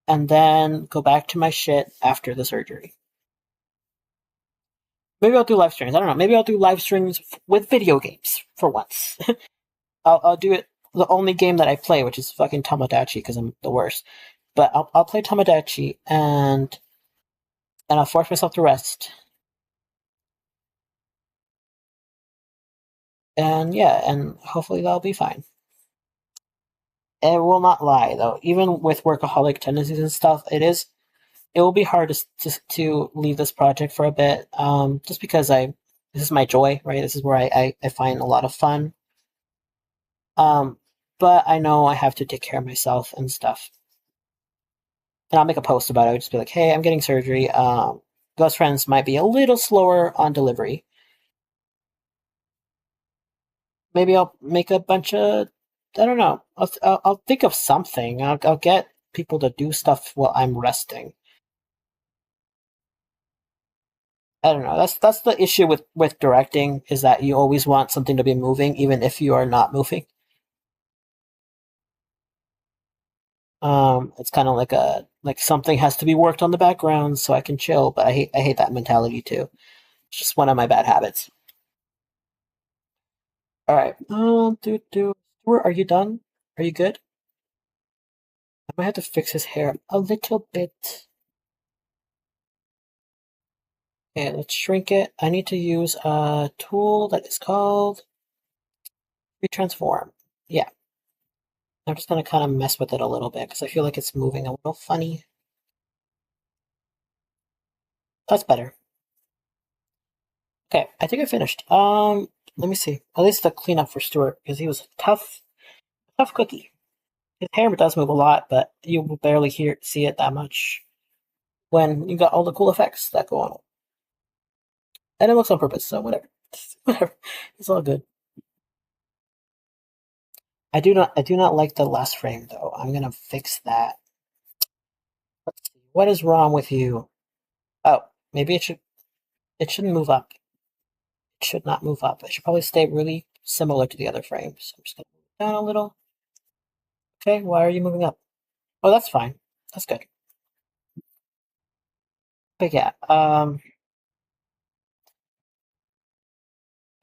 and then go back to my shit after the surgery. Maybe I'll do live streams. I don't know. Maybe I'll do live streams with video games for once. I'll do it. The only game that I play, which is fucking Tomodachi, because I'm the worst. But I'll play Tomodachi and I'll force myself to rest. And yeah, and hopefully that'll be fine. It will not lie though. Even with workaholic tendencies and stuff, it will be hard to leave this project for a bit. Just because this is my joy, right? This is where I find a lot of fun. But I know I have to take care of myself and stuff. And I'll make a post about it. I'll just be like, hey, I'm getting surgery. Ghost Friends might be a little slower on delivery. Maybe I'll make a bunch of, I don't know. I'll think of something. I'll get people to do stuff while I'm resting. I don't know. That's the issue with directing, is that you always want something to be moving, even if you are not moving. It's kind of like something has to be worked on the background so I can chill, but I hate that mentality too. It's just one of my bad habits. All right. Stuart, are you done? Are you good? I might have to fix his hair a little bit. Okay, let's shrink it. I need to use a tool that is called Retransform. Yeah. I'm just gonna kind of mess with it a little bit because I feel like it's moving a little funny. That's better. Okay, I think I finished. Let me see. At least the cleanup for Stuart, because he was a tough cookie. His hair does move a lot, but you will barely see it that much when you got all the cool effects that go on it. And it looks on purpose, so whatever. Whatever. It's all good. I do not like the last frame though. I'm gonna fix that. Let's see. What is wrong with you? Oh, maybe it shouldn't move up. It should not move up. It should probably stay really similar to the other frames. I'm just gonna move it down a little. Okay, why are you moving up? Oh, that's fine. That's good. But yeah,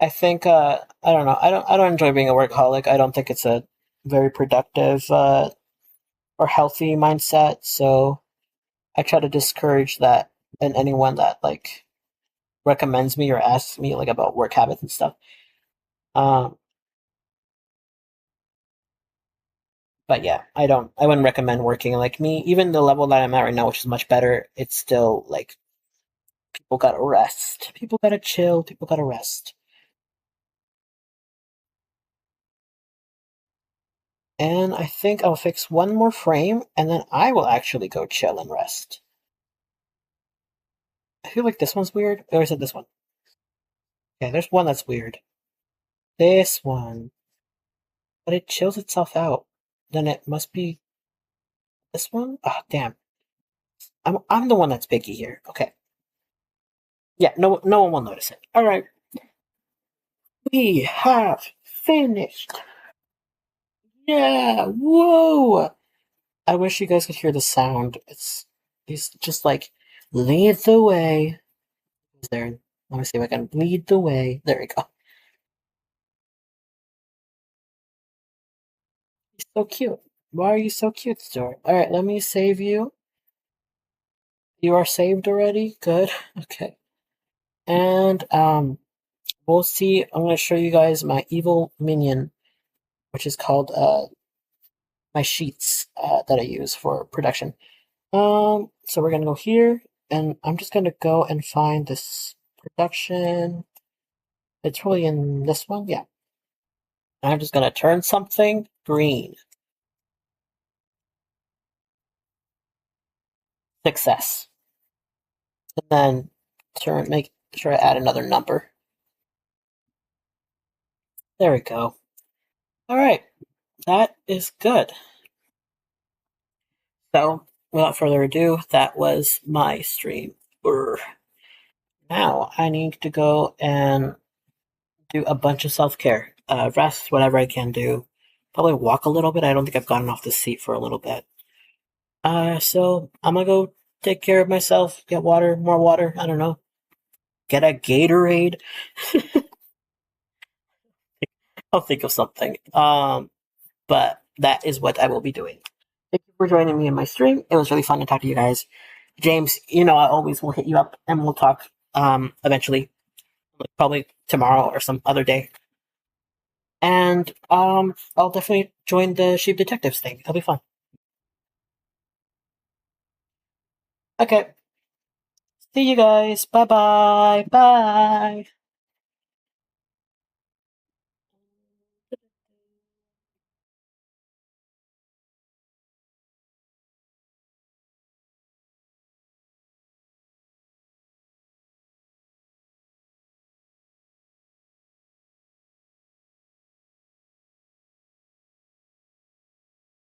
I think I don't know. I don't enjoy being a workaholic. I don't think it's a very productive or healthy mindset. So I try to discourage that in anyone that like recommends me or asks me like about work habits and stuff. But yeah, I wouldn't recommend working like me. Even the level that I'm at right now, which is much better, it's still like people gotta rest. People gotta chill. People gotta rest. And I think I'll fix one more frame, and then I will actually go chill and rest. I feel like this one's weird. Or is it this one? Okay, there's one that's weird. This one. But it chills itself out. Then it must be this one? Ah, oh, damn. I'm the one that's picky here. Okay. Yeah, no one will notice it. Alright. We have finished. Yeah, whoa! I wish you guys could hear the sound. He's just like, lead the way. There. Let me see if I can lead the way. There we go. He's so cute. Why are you so cute, Stuart? Alright, let me save you. You are saved already? Good. Okay. And, we'll see. I'm gonna show you guys my evil minion, which is called, my sheets, that I use for production. So we're gonna go here, and I'm just gonna go and find this production. It's probably in this one, yeah. I'm just gonna turn something green. Success. And then make sure I add another number. There we go. Alright. That is good. So, without further ado, that was my stream. Now, I need to go and do a bunch of self-care. Rest, whatever I can do. Probably walk a little bit. I don't think I've gotten off the seat for a little bit. So I'm gonna go take care of myself, get water, more water, I don't know. Get a Gatorade. I'll think of something. But that is what I will be doing. Thank you for joining me in my stream. It was really fun to talk to you guys. James, I always will hit you up and we'll talk eventually. Probably tomorrow or some other day. And I'll definitely join the Sheep Detectives thing. It'll be fun. Okay. See you guys. Bye-bye. Bye.